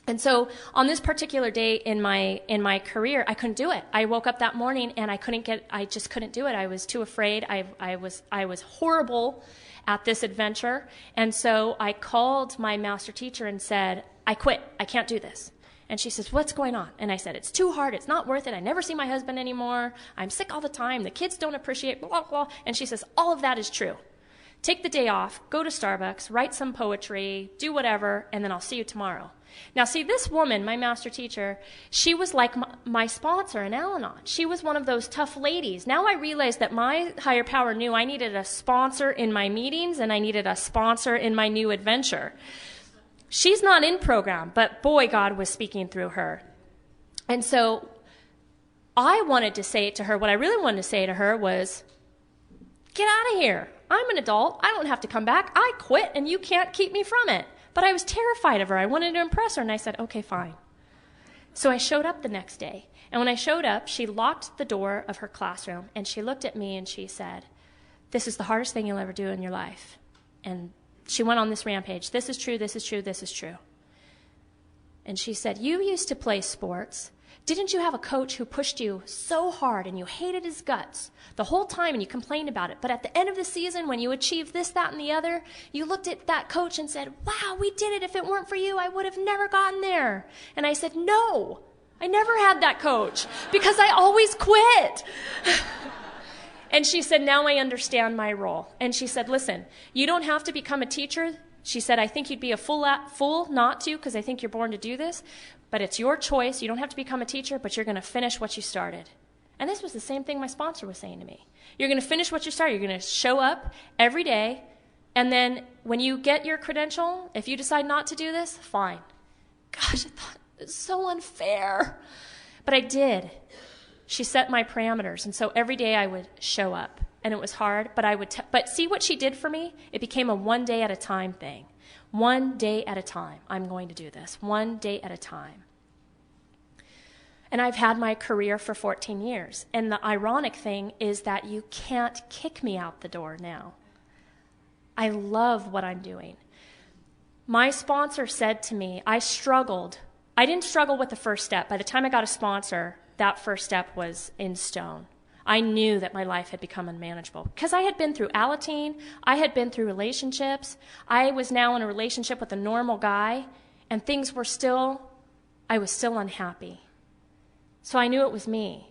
And so on this particular day in my career, I couldn't do it. I woke up that morning and I just couldn't do it. I was too afraid. I was horrible at this adventure. And so I called my master teacher and said, I quit. I can't do this. And she says, what's going on? And I said, it's too hard. It's not worth it. I never see my husband anymore. I'm sick all the time. The kids don't appreciate blah, blah, blah. And she says, all of that is true. Take the day off, go to Starbucks, write some poetry, do whatever, and then I'll see you tomorrow. Now, see, this woman, my master teacher, she was like my sponsor in Al-Anon. She was one of those tough ladies. Now I realize that my higher power knew I needed a sponsor in my meetings and I needed a sponsor in my new adventure. She's not in program, but boy, God was speaking through her. And so I wanted to say to her, what I really wanted to say to her was, get out of here. I'm an adult. I don't have to come back. I quit, and you can't keep me from it. But I was terrified of her. I wanted to impress her, and I said, okay, fine. So I showed up the next day. And when I showed up, she locked the door of her classroom, and she looked at me, and she said, this is the hardest thing you'll ever do in your life. And she went on this rampage. This is true, this is true, this is true. And she said, you used to play sports. Didn't you have a coach who pushed you so hard and you hated his guts the whole time and you complained about it? But at the end of the season, when you achieved this, that, and the other, you looked at that coach and said, wow, we did it. If it weren't for you, I would have never gotten there. And I said, no, I never had that coach because I always quit. And she said, now I understand my role. And she said, listen, you don't have to become a teacher. She said, I think you'd be a fool not to, because I think you're born to do this. But it's your choice. You don't have to become a teacher, but you're going to finish what you started. And this was the same thing my sponsor was saying to me. You're going to finish what you started. You're going to show up every day. And then when you get your credential, if you decide not to do this, fine. Gosh, I thought it was so unfair. But I did. She set my parameters. And so every day I would show up. And it was hard, but but see what she did for me? It became a one day at a time thing. One day at a time. I'm going to do this. One day at a time. And I've had my career for 14 years. And the ironic thing is that you can't kick me out the door now. I love what I'm doing. My sponsor said to me, I struggled. I didn't struggle with the first step. By the time I got a sponsor, that first step was in stone. I knew that my life had become unmanageable because I had been through Alateen. I had been through relationships. I was now in a relationship with a normal guy, and I was still unhappy. So I knew it was me.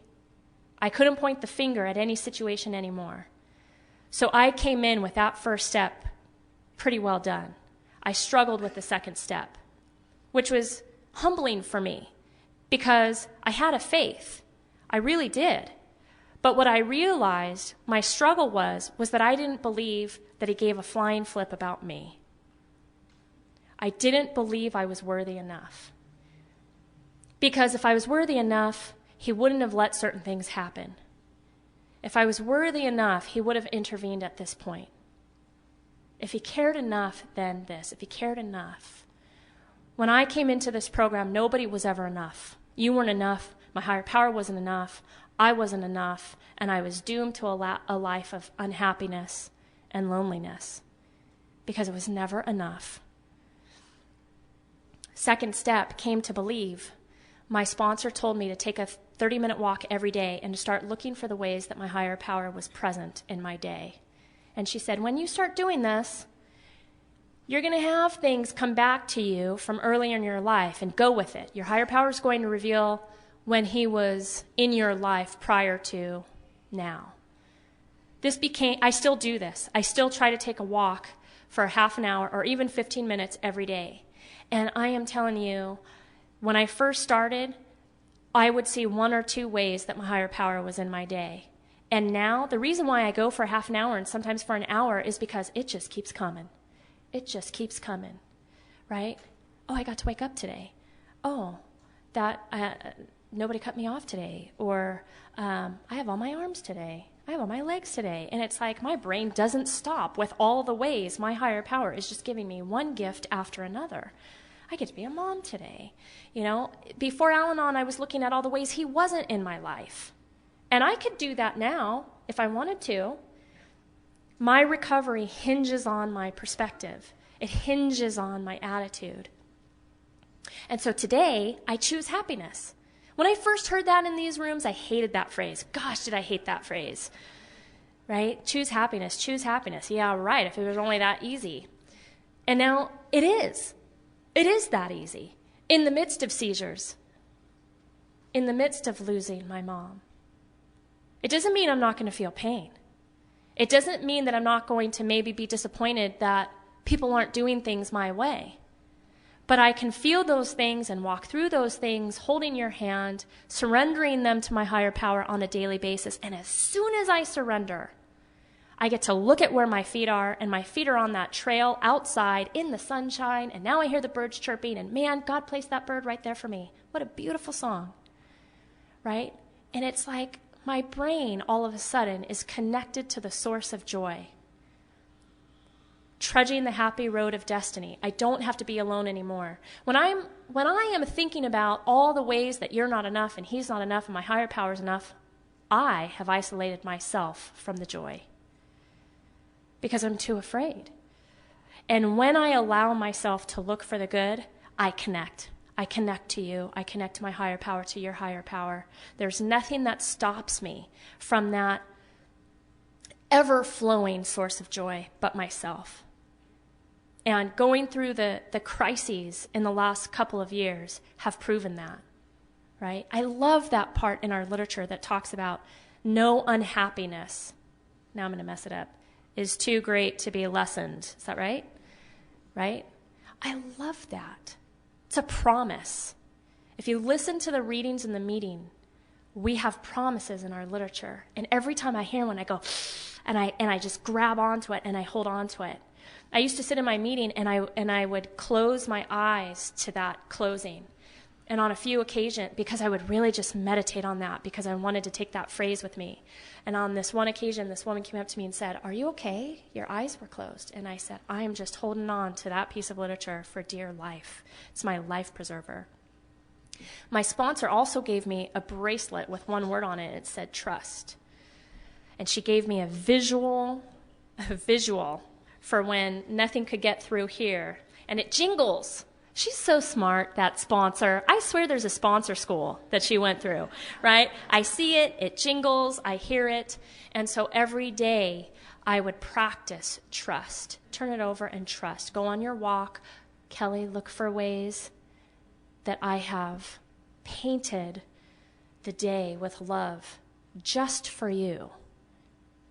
I couldn't point the finger at any situation anymore. So I came in with that first step pretty well done. I struggled with the second step, which was humbling for me because I had a faith. I really did. But what I realized my struggle was that I didn't believe that he gave a flying flip about me. I didn't believe I was worthy enough. Because if I was worthy enough, he wouldn't have let certain things happen. If I was worthy enough, he would have intervened at this point. If he cared enough, then this. If he cared enough. When I came into this program, nobody was ever enough. You weren't enough. My higher power wasn't enough. I wasn't enough. And I was doomed to a life of unhappiness and loneliness because it was never enough. Second step came to believe. My sponsor told me to take a 30-minute walk every day and to start looking for the ways that my higher power was present in my day. And she said, when you start doing this, you're going to have things come back to you from earlier in your life, and go with it. Your higher power is going to reveal when he was in your life prior to now. I still do this. I still try to take a walk for a half an hour or even 15 minutes every day. And I am telling you, when I first started, I would see 1 or 2 ways that my higher power was in my day. And now, the reason why I go for a half an hour and sometimes for an hour is because it just keeps coming. It just keeps coming, right? Oh, I got to wake up today. Oh, nobody cut me off today. Or I have all my arms today. I have all my legs today. And it's like my brain doesn't stop with all the ways my higher power is just giving me one gift after another. I get to be a mom today. You know, before Al-Anon, I was looking at all the ways he wasn't in my life. And I could do that now if I wanted to. My recovery hinges on my perspective. It hinges on my attitude. And so today, I choose happiness. When I first heard that in these rooms, I hated that phrase. Gosh, did I hate that phrase. Right? Choose happiness, choose happiness. Yeah, right, if it was only that easy. And now it is. It is that easy. In the midst of seizures. In the midst of losing my mom. It doesn't mean I'm not going to feel pain. It doesn't mean that I'm not going to maybe be disappointed that people aren't doing things my way. But I can feel those things and walk through those things, holding your hand, surrendering them to my higher power on a daily basis. And as soon as I surrender, I get to look at where my feet are, and my feet are on that trail outside in the sunshine, and now I hear the birds chirping, and man, God placed that bird right there for me. What a beautiful song, right? And it's like my brain all of a sudden is connected to the source of joy. Trudging the happy road of destiny. I don't have to be alone anymore. When I am thinking about all the ways that you're not enough and he's not enough and my higher power is enough, I have isolated myself from the joy because I'm too afraid. And when I allow myself to look for the good, I connect. I connect to you. I connect to my higher power, to your higher power. There's nothing that stops me from that ever-flowing source of joy but myself. And going through the crises in the last couple of years have proven that, right? I love that part in our literature that talks about no unhappiness, now I'm going to mess it up, is too great to be lessened. Is that right? Right? I love that. It's a promise. If you listen to the readings in the meeting, we have promises in our literature. And every time I hear one, I go, and I just grab onto it and I hold on to it. I used to sit in my meeting and I would close my eyes to that closing. And on a few occasions, because I would really just meditate on that because I wanted to take that phrase with me. And on this one occasion, this woman came up to me and said, "Are you okay? Your eyes were closed." And I said, "I am just holding on to that piece of literature for dear life. It's my life preserver." My sponsor also gave me a bracelet with one word on it. It said trust. And she gave me a visual for when nothing could get through here. And it jingles. She's so smart, that sponsor. I swear there's a sponsor school that she went through, right? I see it, it jingles, I hear it. And so every day I would practice trust. Turn it over and trust. Go on your walk. Kelly, look for ways that I have painted the day with love just for you.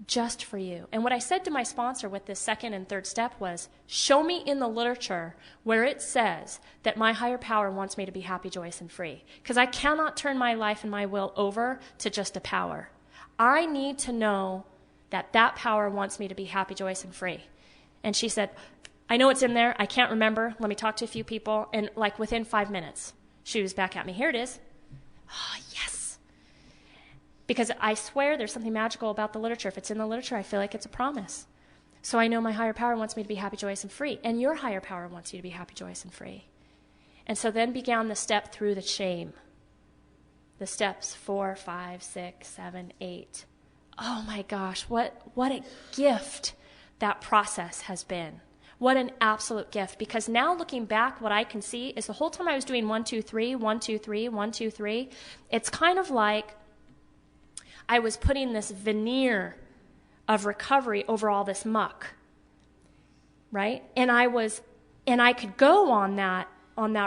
just for you. And what I said to my sponsor with this second and third step was, show me in the literature where it says that my higher power wants me to be happy, joyous, and free. Because I cannot turn my life and my will over to just a power. I need to know that that power wants me to be happy, joyous, and free. And she said, I know it's in there. I can't remember. Let me talk to a few people. And like within 5 minutes, she was back at me. Here it is. Oh, yes. Because I swear there's something magical about the literature. If it's in the literature, I feel like it's a promise. So I know my higher power wants me to be happy, joyous, and free. And your higher power wants you to be happy, joyous, and free. And so then began the step through the shame. The steps 4, 5, 6, 7, 8. Oh my gosh, what a gift that process has been. What an absolute gift. Because now looking back, what I can see is the whole time I was doing 1, 2, 3, 1, 2, 3, 1, 2, 3, it's kind of like I was putting this veneer of recovery over all this muck, right? And I could go on that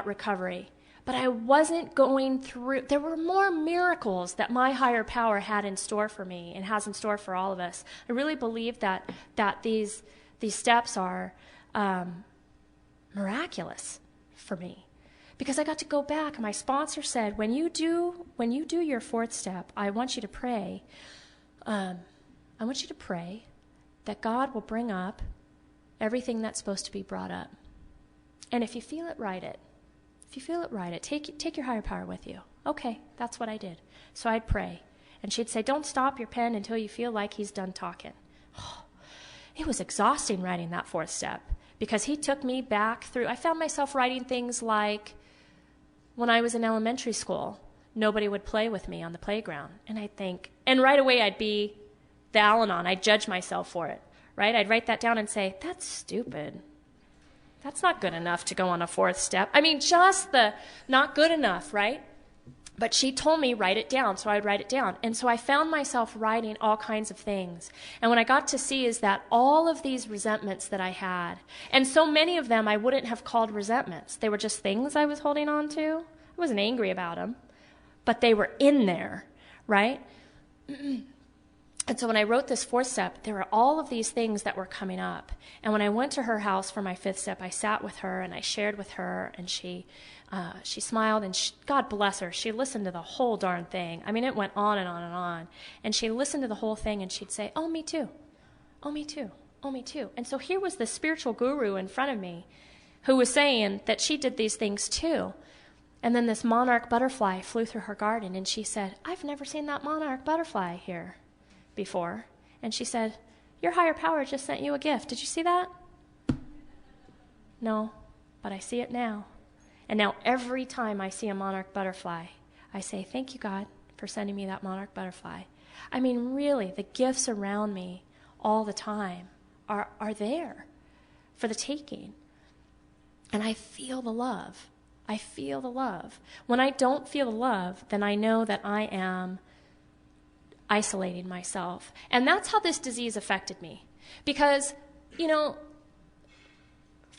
recovery, but I wasn't going through. There were more miracles that my higher power had in store for me and has in store for all of us. I really believe that these steps are miraculous for me. Because I got to go back, and my sponsor said, when you do your fourth step, I want you to pray. I want you to pray that God will bring up everything that's supposed to be brought up. And if you feel it, write it. If you feel it, write it. Take your higher power with you. Okay, that's what I did. So I'd pray. And she'd say, don't stop your pen until you feel like he's done talking. It was exhausting writing that fourth step because he took me back through. I found myself writing things like, when I was in elementary school, nobody would play with me on the playground. And I'd think, and right away I'd be the Al-Anon. I'd judge myself for it, right? I'd write that down and say, that's stupid. That's not good enough to go on a fourth step. I mean, just the not good enough, right? But she told me, write it down, so I'd write it down. And so I found myself writing all kinds of things. And what I got to see is that all of these resentments that I had, and so many of them I wouldn't have called resentments. They were just things I was holding on to. I wasn't angry about them, but they were in there, right? And so when I wrote this fourth step, there were all of these things that were coming up. And when I went to her house for my fifth step, I sat with her and I shared with her, and she smiled, and God bless her, she listened to the whole darn thing. I mean, it went on and on and on. And she listened to the whole thing, and she'd say, oh, me too. Oh, me too. Oh, me too. And so here was the spiritual guru in front of me who was saying that she did these things too. And then this monarch butterfly flew through her garden, and she said, I've never seen that monarch butterfly here before. And she said, your higher power just sent you a gift. Did you see that? No, but I see it now. And now every time I see a monarch butterfly, I say, thank you, God, for sending me that monarch butterfly. I mean, really, the gifts around me all the time are there for the taking. And I feel the love. I feel the love. When I don't feel the love, then I know that I am isolating myself. And that's how this disease affected me. Because, you know,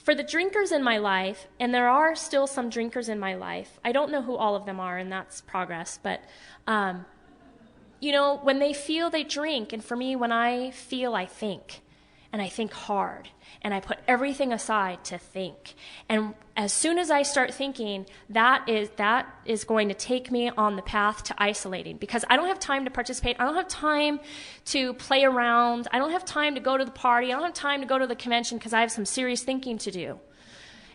for the drinkers in my life, and there are still some drinkers in my life, I don't know who all of them are, and that's progress, but, you know, when they feel, they drink. And for me, when I feel, I think. And I think hard. And I put everything aside to think. And as soon as I start thinking, that is going to take me on the path to isolating. Because I don't have time to participate. I don't have time to play around. I don't have time to go to the party. I don't have time to go to the convention because I have some serious thinking to do.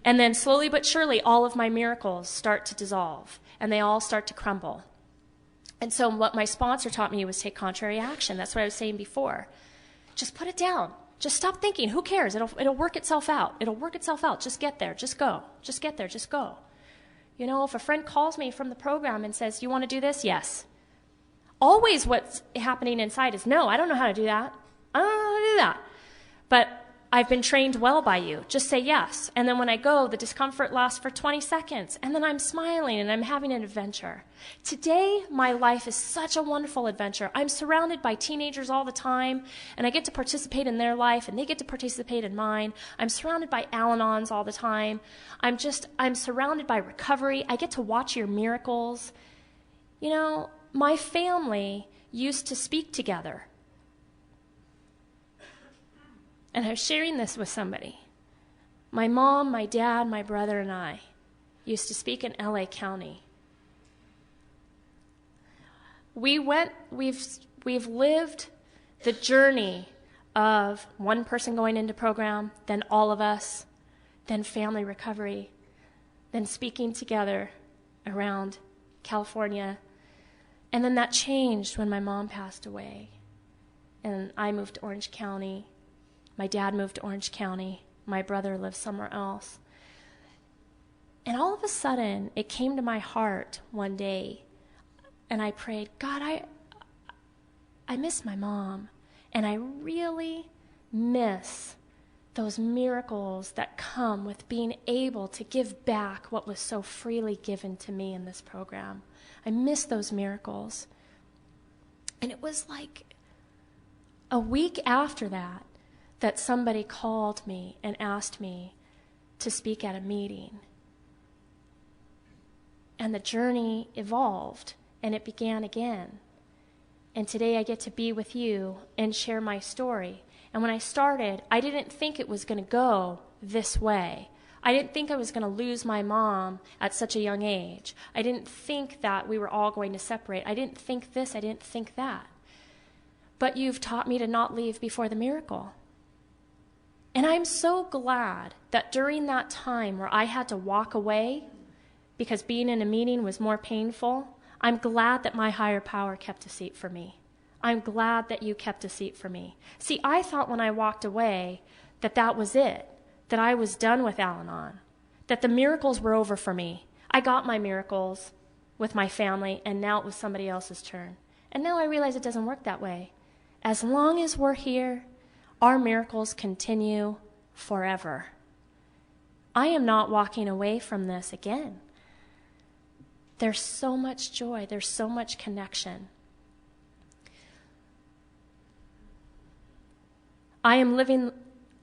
And then slowly but surely, all of my miracles start to dissolve. And they all start to crumble. And so what my sponsor taught me was take contrary action. That's what I was saying before. Just put it down. Just stop thinking. Who cares? It'll work itself out. It'll work itself out. Just get there. Just go. Just get there. Just go. You know, if a friend calls me from the program and says, you want to do this? Yes. Always what's happening inside is, no, I don't know how to do that. I don't know how to do that. But I've been trained well by you. Just say yes. And then when I go, the discomfort lasts for 20 seconds. And then I'm smiling and I'm having an adventure. Today, my life is such a wonderful adventure. I'm surrounded by teenagers all the time, and I get to participate in their life, and they get to participate in mine. I'm surrounded by Al-Anons all the time. I'm surrounded by recovery. I get to watch your miracles. You know, my family used to speak together. And I was sharing this with somebody. My mom, my dad, my brother, and I used to speak in LA County. We've lived the journey of one person going into program, then all of us, then family recovery, then speaking together around California. And then that changed when my mom passed away. And I moved to Orange County. My dad moved to Orange County. My brother lives somewhere else. And all of a sudden, it came to my heart one day, and I prayed, God, I miss my mom, and I really miss those miracles that come with being able to give back what was so freely given to me in this program. I miss those miracles. And it was like a week after that somebody called me and asked me to speak at a meeting. And the journey evolved, and it began again. And today I get to be with you and share my story. And when I started, I didn't think it was going to go this way. I didn't think I was going to lose my mom at such a young age. I didn't think that we were all going to separate. I didn't think this, I didn't think that. But you've taught me to not leave before the miracle. And I'm so glad that during that time where I had to walk away because being in a meeting was more painful, I'm glad that my higher power kept a seat for me. I'm glad that you kept a seat for me. See, I thought when I walked away that was it, that I was done with Al-Anon, that the miracles were over for me. I got my miracles with my family, and now it was somebody else's turn. And now I realize it doesn't work that way. As long as we're here, our miracles continue forever. I am not walking away from this again. There's so much joy. There's so much connection. I am living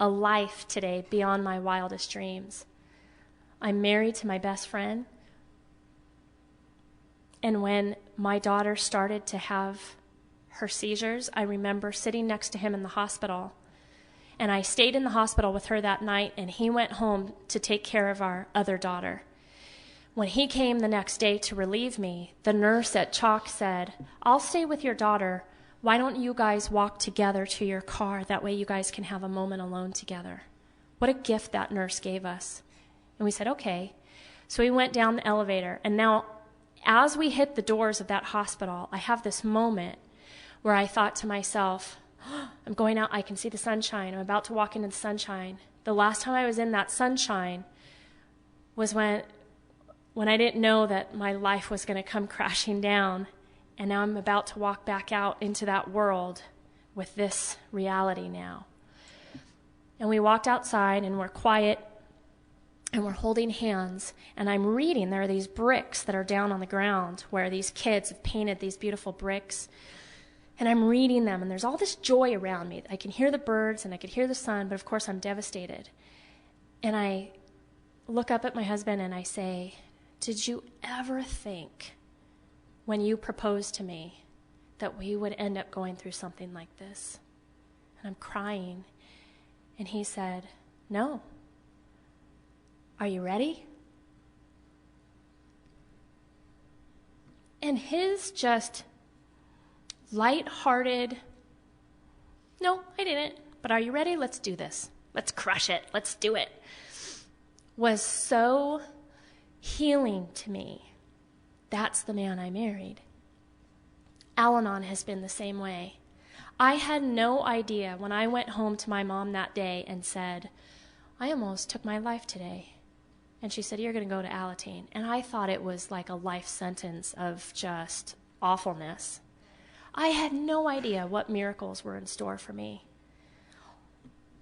a life today beyond my wildest dreams. I'm married to my best friend. And when my daughter started to have her seizures, I remember sitting next to him in the hospital. And I stayed in the hospital with her that night, and he went home to take care of our other daughter. When he came the next day to relieve me, the nurse at Ocaac said, I'll stay with your daughter. Why don't you guys walk together to your car? That way you guys can have a moment alone together. What a gift that nurse gave us. And we said, okay. So we went down the elevator. And now, as we hit the doors of that hospital, I have this moment where I thought to myself, I'm going out, I can see the sunshine. I'm about to walk into the sunshine. The last time I was in that sunshine was when I didn't know that my life was going to come crashing down, and now I'm about to walk back out into that world with this reality now. And we walked outside, and we're quiet, and we're holding hands, and I'm reading. There are these bricks that are down on the ground where these kids have painted these beautiful bricks, and I'm reading them, and there's all this joy around me. I can hear the birds, and I can hear the sun, but of course I'm devastated. And I look up at my husband, and I say, did you ever think when you proposed to me that we would end up going through something like this? And I'm crying. And he said, no. Are you ready? And his just light-hearted, no, I didn't, but are you ready? Let's do this. Let's crush it. Let's do it. Was so healing to me. That's the man I married. Al-Anon has been the same way. I had no idea when I went home to my mom that day and said, I almost took my life today. And she said, you're going to go to Alateen. And I thought it was like a life sentence of just awfulness. I had no idea what miracles were in store for me.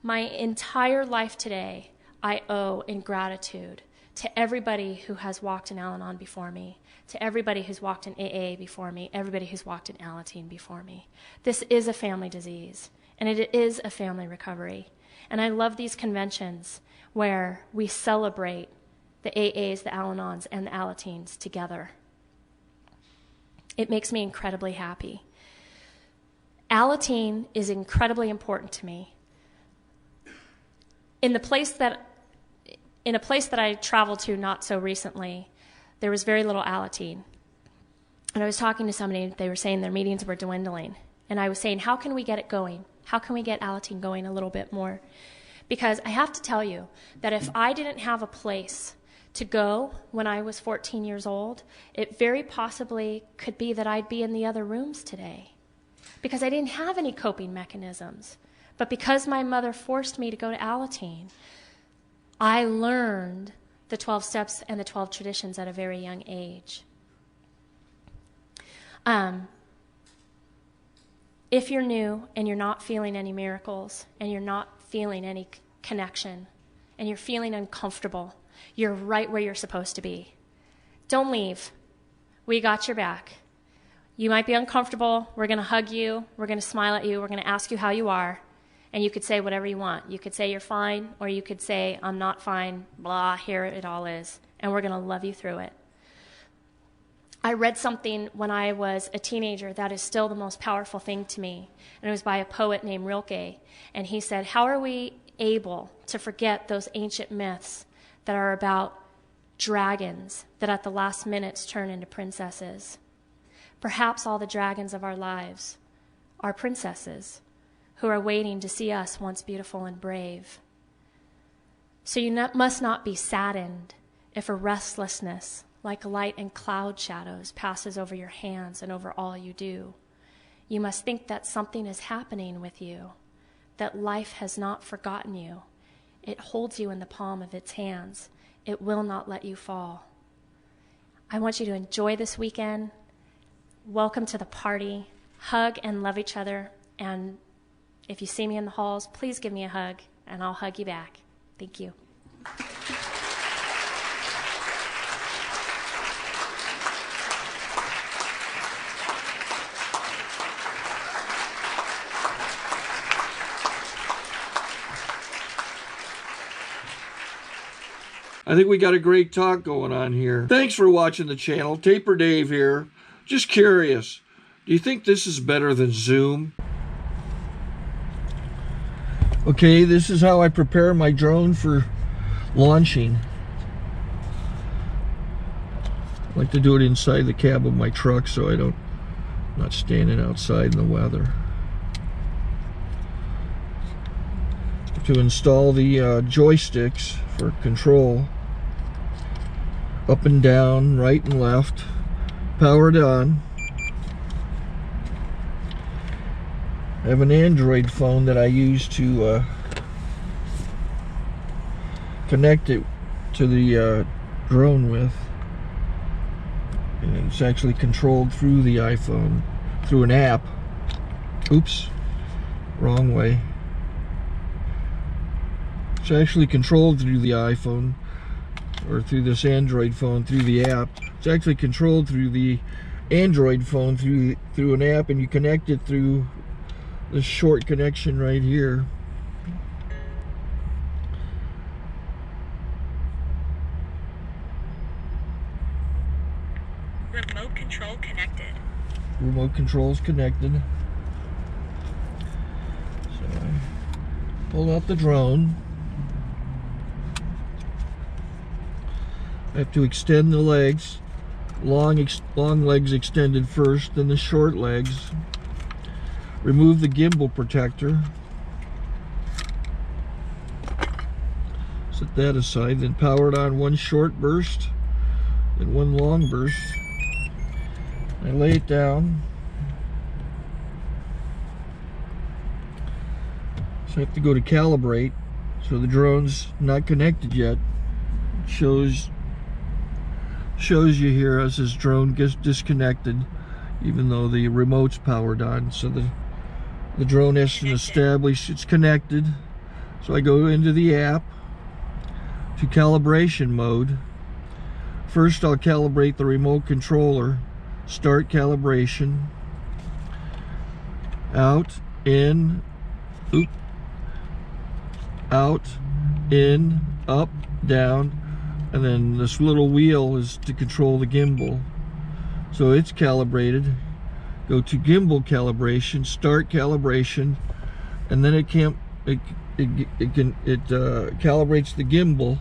My entire life today, I owe in gratitude to everybody who has walked in Al-Anon before me, to everybody who's walked in AA before me, everybody who's walked in Alateen before me. This is a family disease, and it is a family recovery. And I love these conventions where we celebrate the AAs, the Al-Anons, and the Alateens together. It makes me incredibly happy. Alateen is incredibly important to me. in a place that I traveled to not so recently, there was very little Alateen. And I was talking to somebody, they were saying their meetings were dwindling. And I was saying, how can we get it going? How can we get Alateen going a little bit more? Because I have to tell you that if I didn't have a place to go when I was 14 years old, it very possibly could be that I'd be in the other rooms today. Because I didn't have any coping mechanisms. But because my mother forced me to go to Alateen, I learned the 12 steps and the 12 traditions at a very young age. If you're new and you're not feeling any miracles and you're not feeling any connection and you're feeling uncomfortable, you're right where you're supposed to be. Don't leave. We got your back. You might be uncomfortable. We're going to hug you. We're going to smile at you. We're going to ask you how you are. And you could say whatever you want. You could say you're fine, or you could say I'm not fine, blah, here it all is. And we're going to love you through it. I read something when I was a teenager that is still the most powerful thing to me. And it was by a poet named Rilke. And he said, how are we able to forget those ancient myths that are about dragons that at the last minutes turn into princesses? Perhaps all the dragons of our lives are princesses who are waiting to see us once beautiful and brave. So you must not be saddened if a restlessness like light and cloud shadows passes over your hands and over all you do. You must think that something is happening with you, that life has not forgotten you. It holds you in the palm of its hands. It will not let you fall. I want you to enjoy this weekend. Welcome to the party. Hug and love each other. And if you see me in the halls, please give me a hug, and I'll hug you back. Thank you. I think we got a great talk going on here. Thanks for watching the channel. Taper Dave here. Just curious, do you think this is better than Zoom? Okay, this is how I prepare my drone for launching. I like to do it inside the cab of my truck so I'm not standing outside in the weather. To install the joysticks for control, up and down, right and left, powered on. I have an Android phone that I use to connect it to the drone with, and it's actually controlled through the iPhone, through an app. Oops, wrong way. It's actually controlled through the iPhone, or through this Android phone, through the app. It's actually controlled through the Android phone, through an app, and you connect it through this short connection right here. Remote control connected. Remote control's connected. So I pull out the drone. I have to extend the legs. Long legs extended first, then the short legs. Remove the gimbal protector. Set that aside, then power it on one short burst, then one long burst. I lay it down. So I have to go to calibrate. So the drone's not connected yet. It shows you here as this drone gets disconnected, even though the remote's powered on. So the drone has to establish it's connected. So I go into the app to calibration mode. First I'll calibrate the remote controller. Start calibration. Out, in, oop, out, in, up, down. And then this little wheel is to control the gimbal. So it's calibrated. Go to gimbal calibration, start calibration, and then it calibrates the gimbal.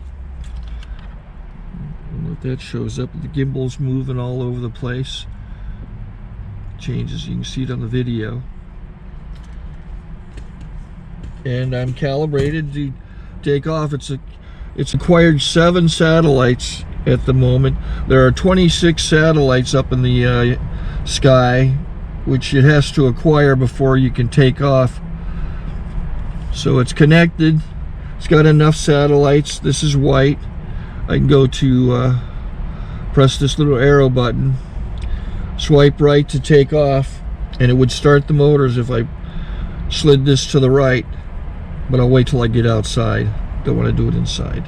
I don't know if that shows up. The gimbal's moving all over the place. Changes, you can see it on the video. And I'm calibrated to take off. It's acquired 7 satellites at the moment. There are 26 satellites up in the sky, which it has to acquire before you can take off. So it's connected. It's got enough satellites. This is white. I can go to press this little arrow button, swipe right to take off, and it would start the motors if I slid this to the right. But I'll wait till I get outside. Don't want to do it inside.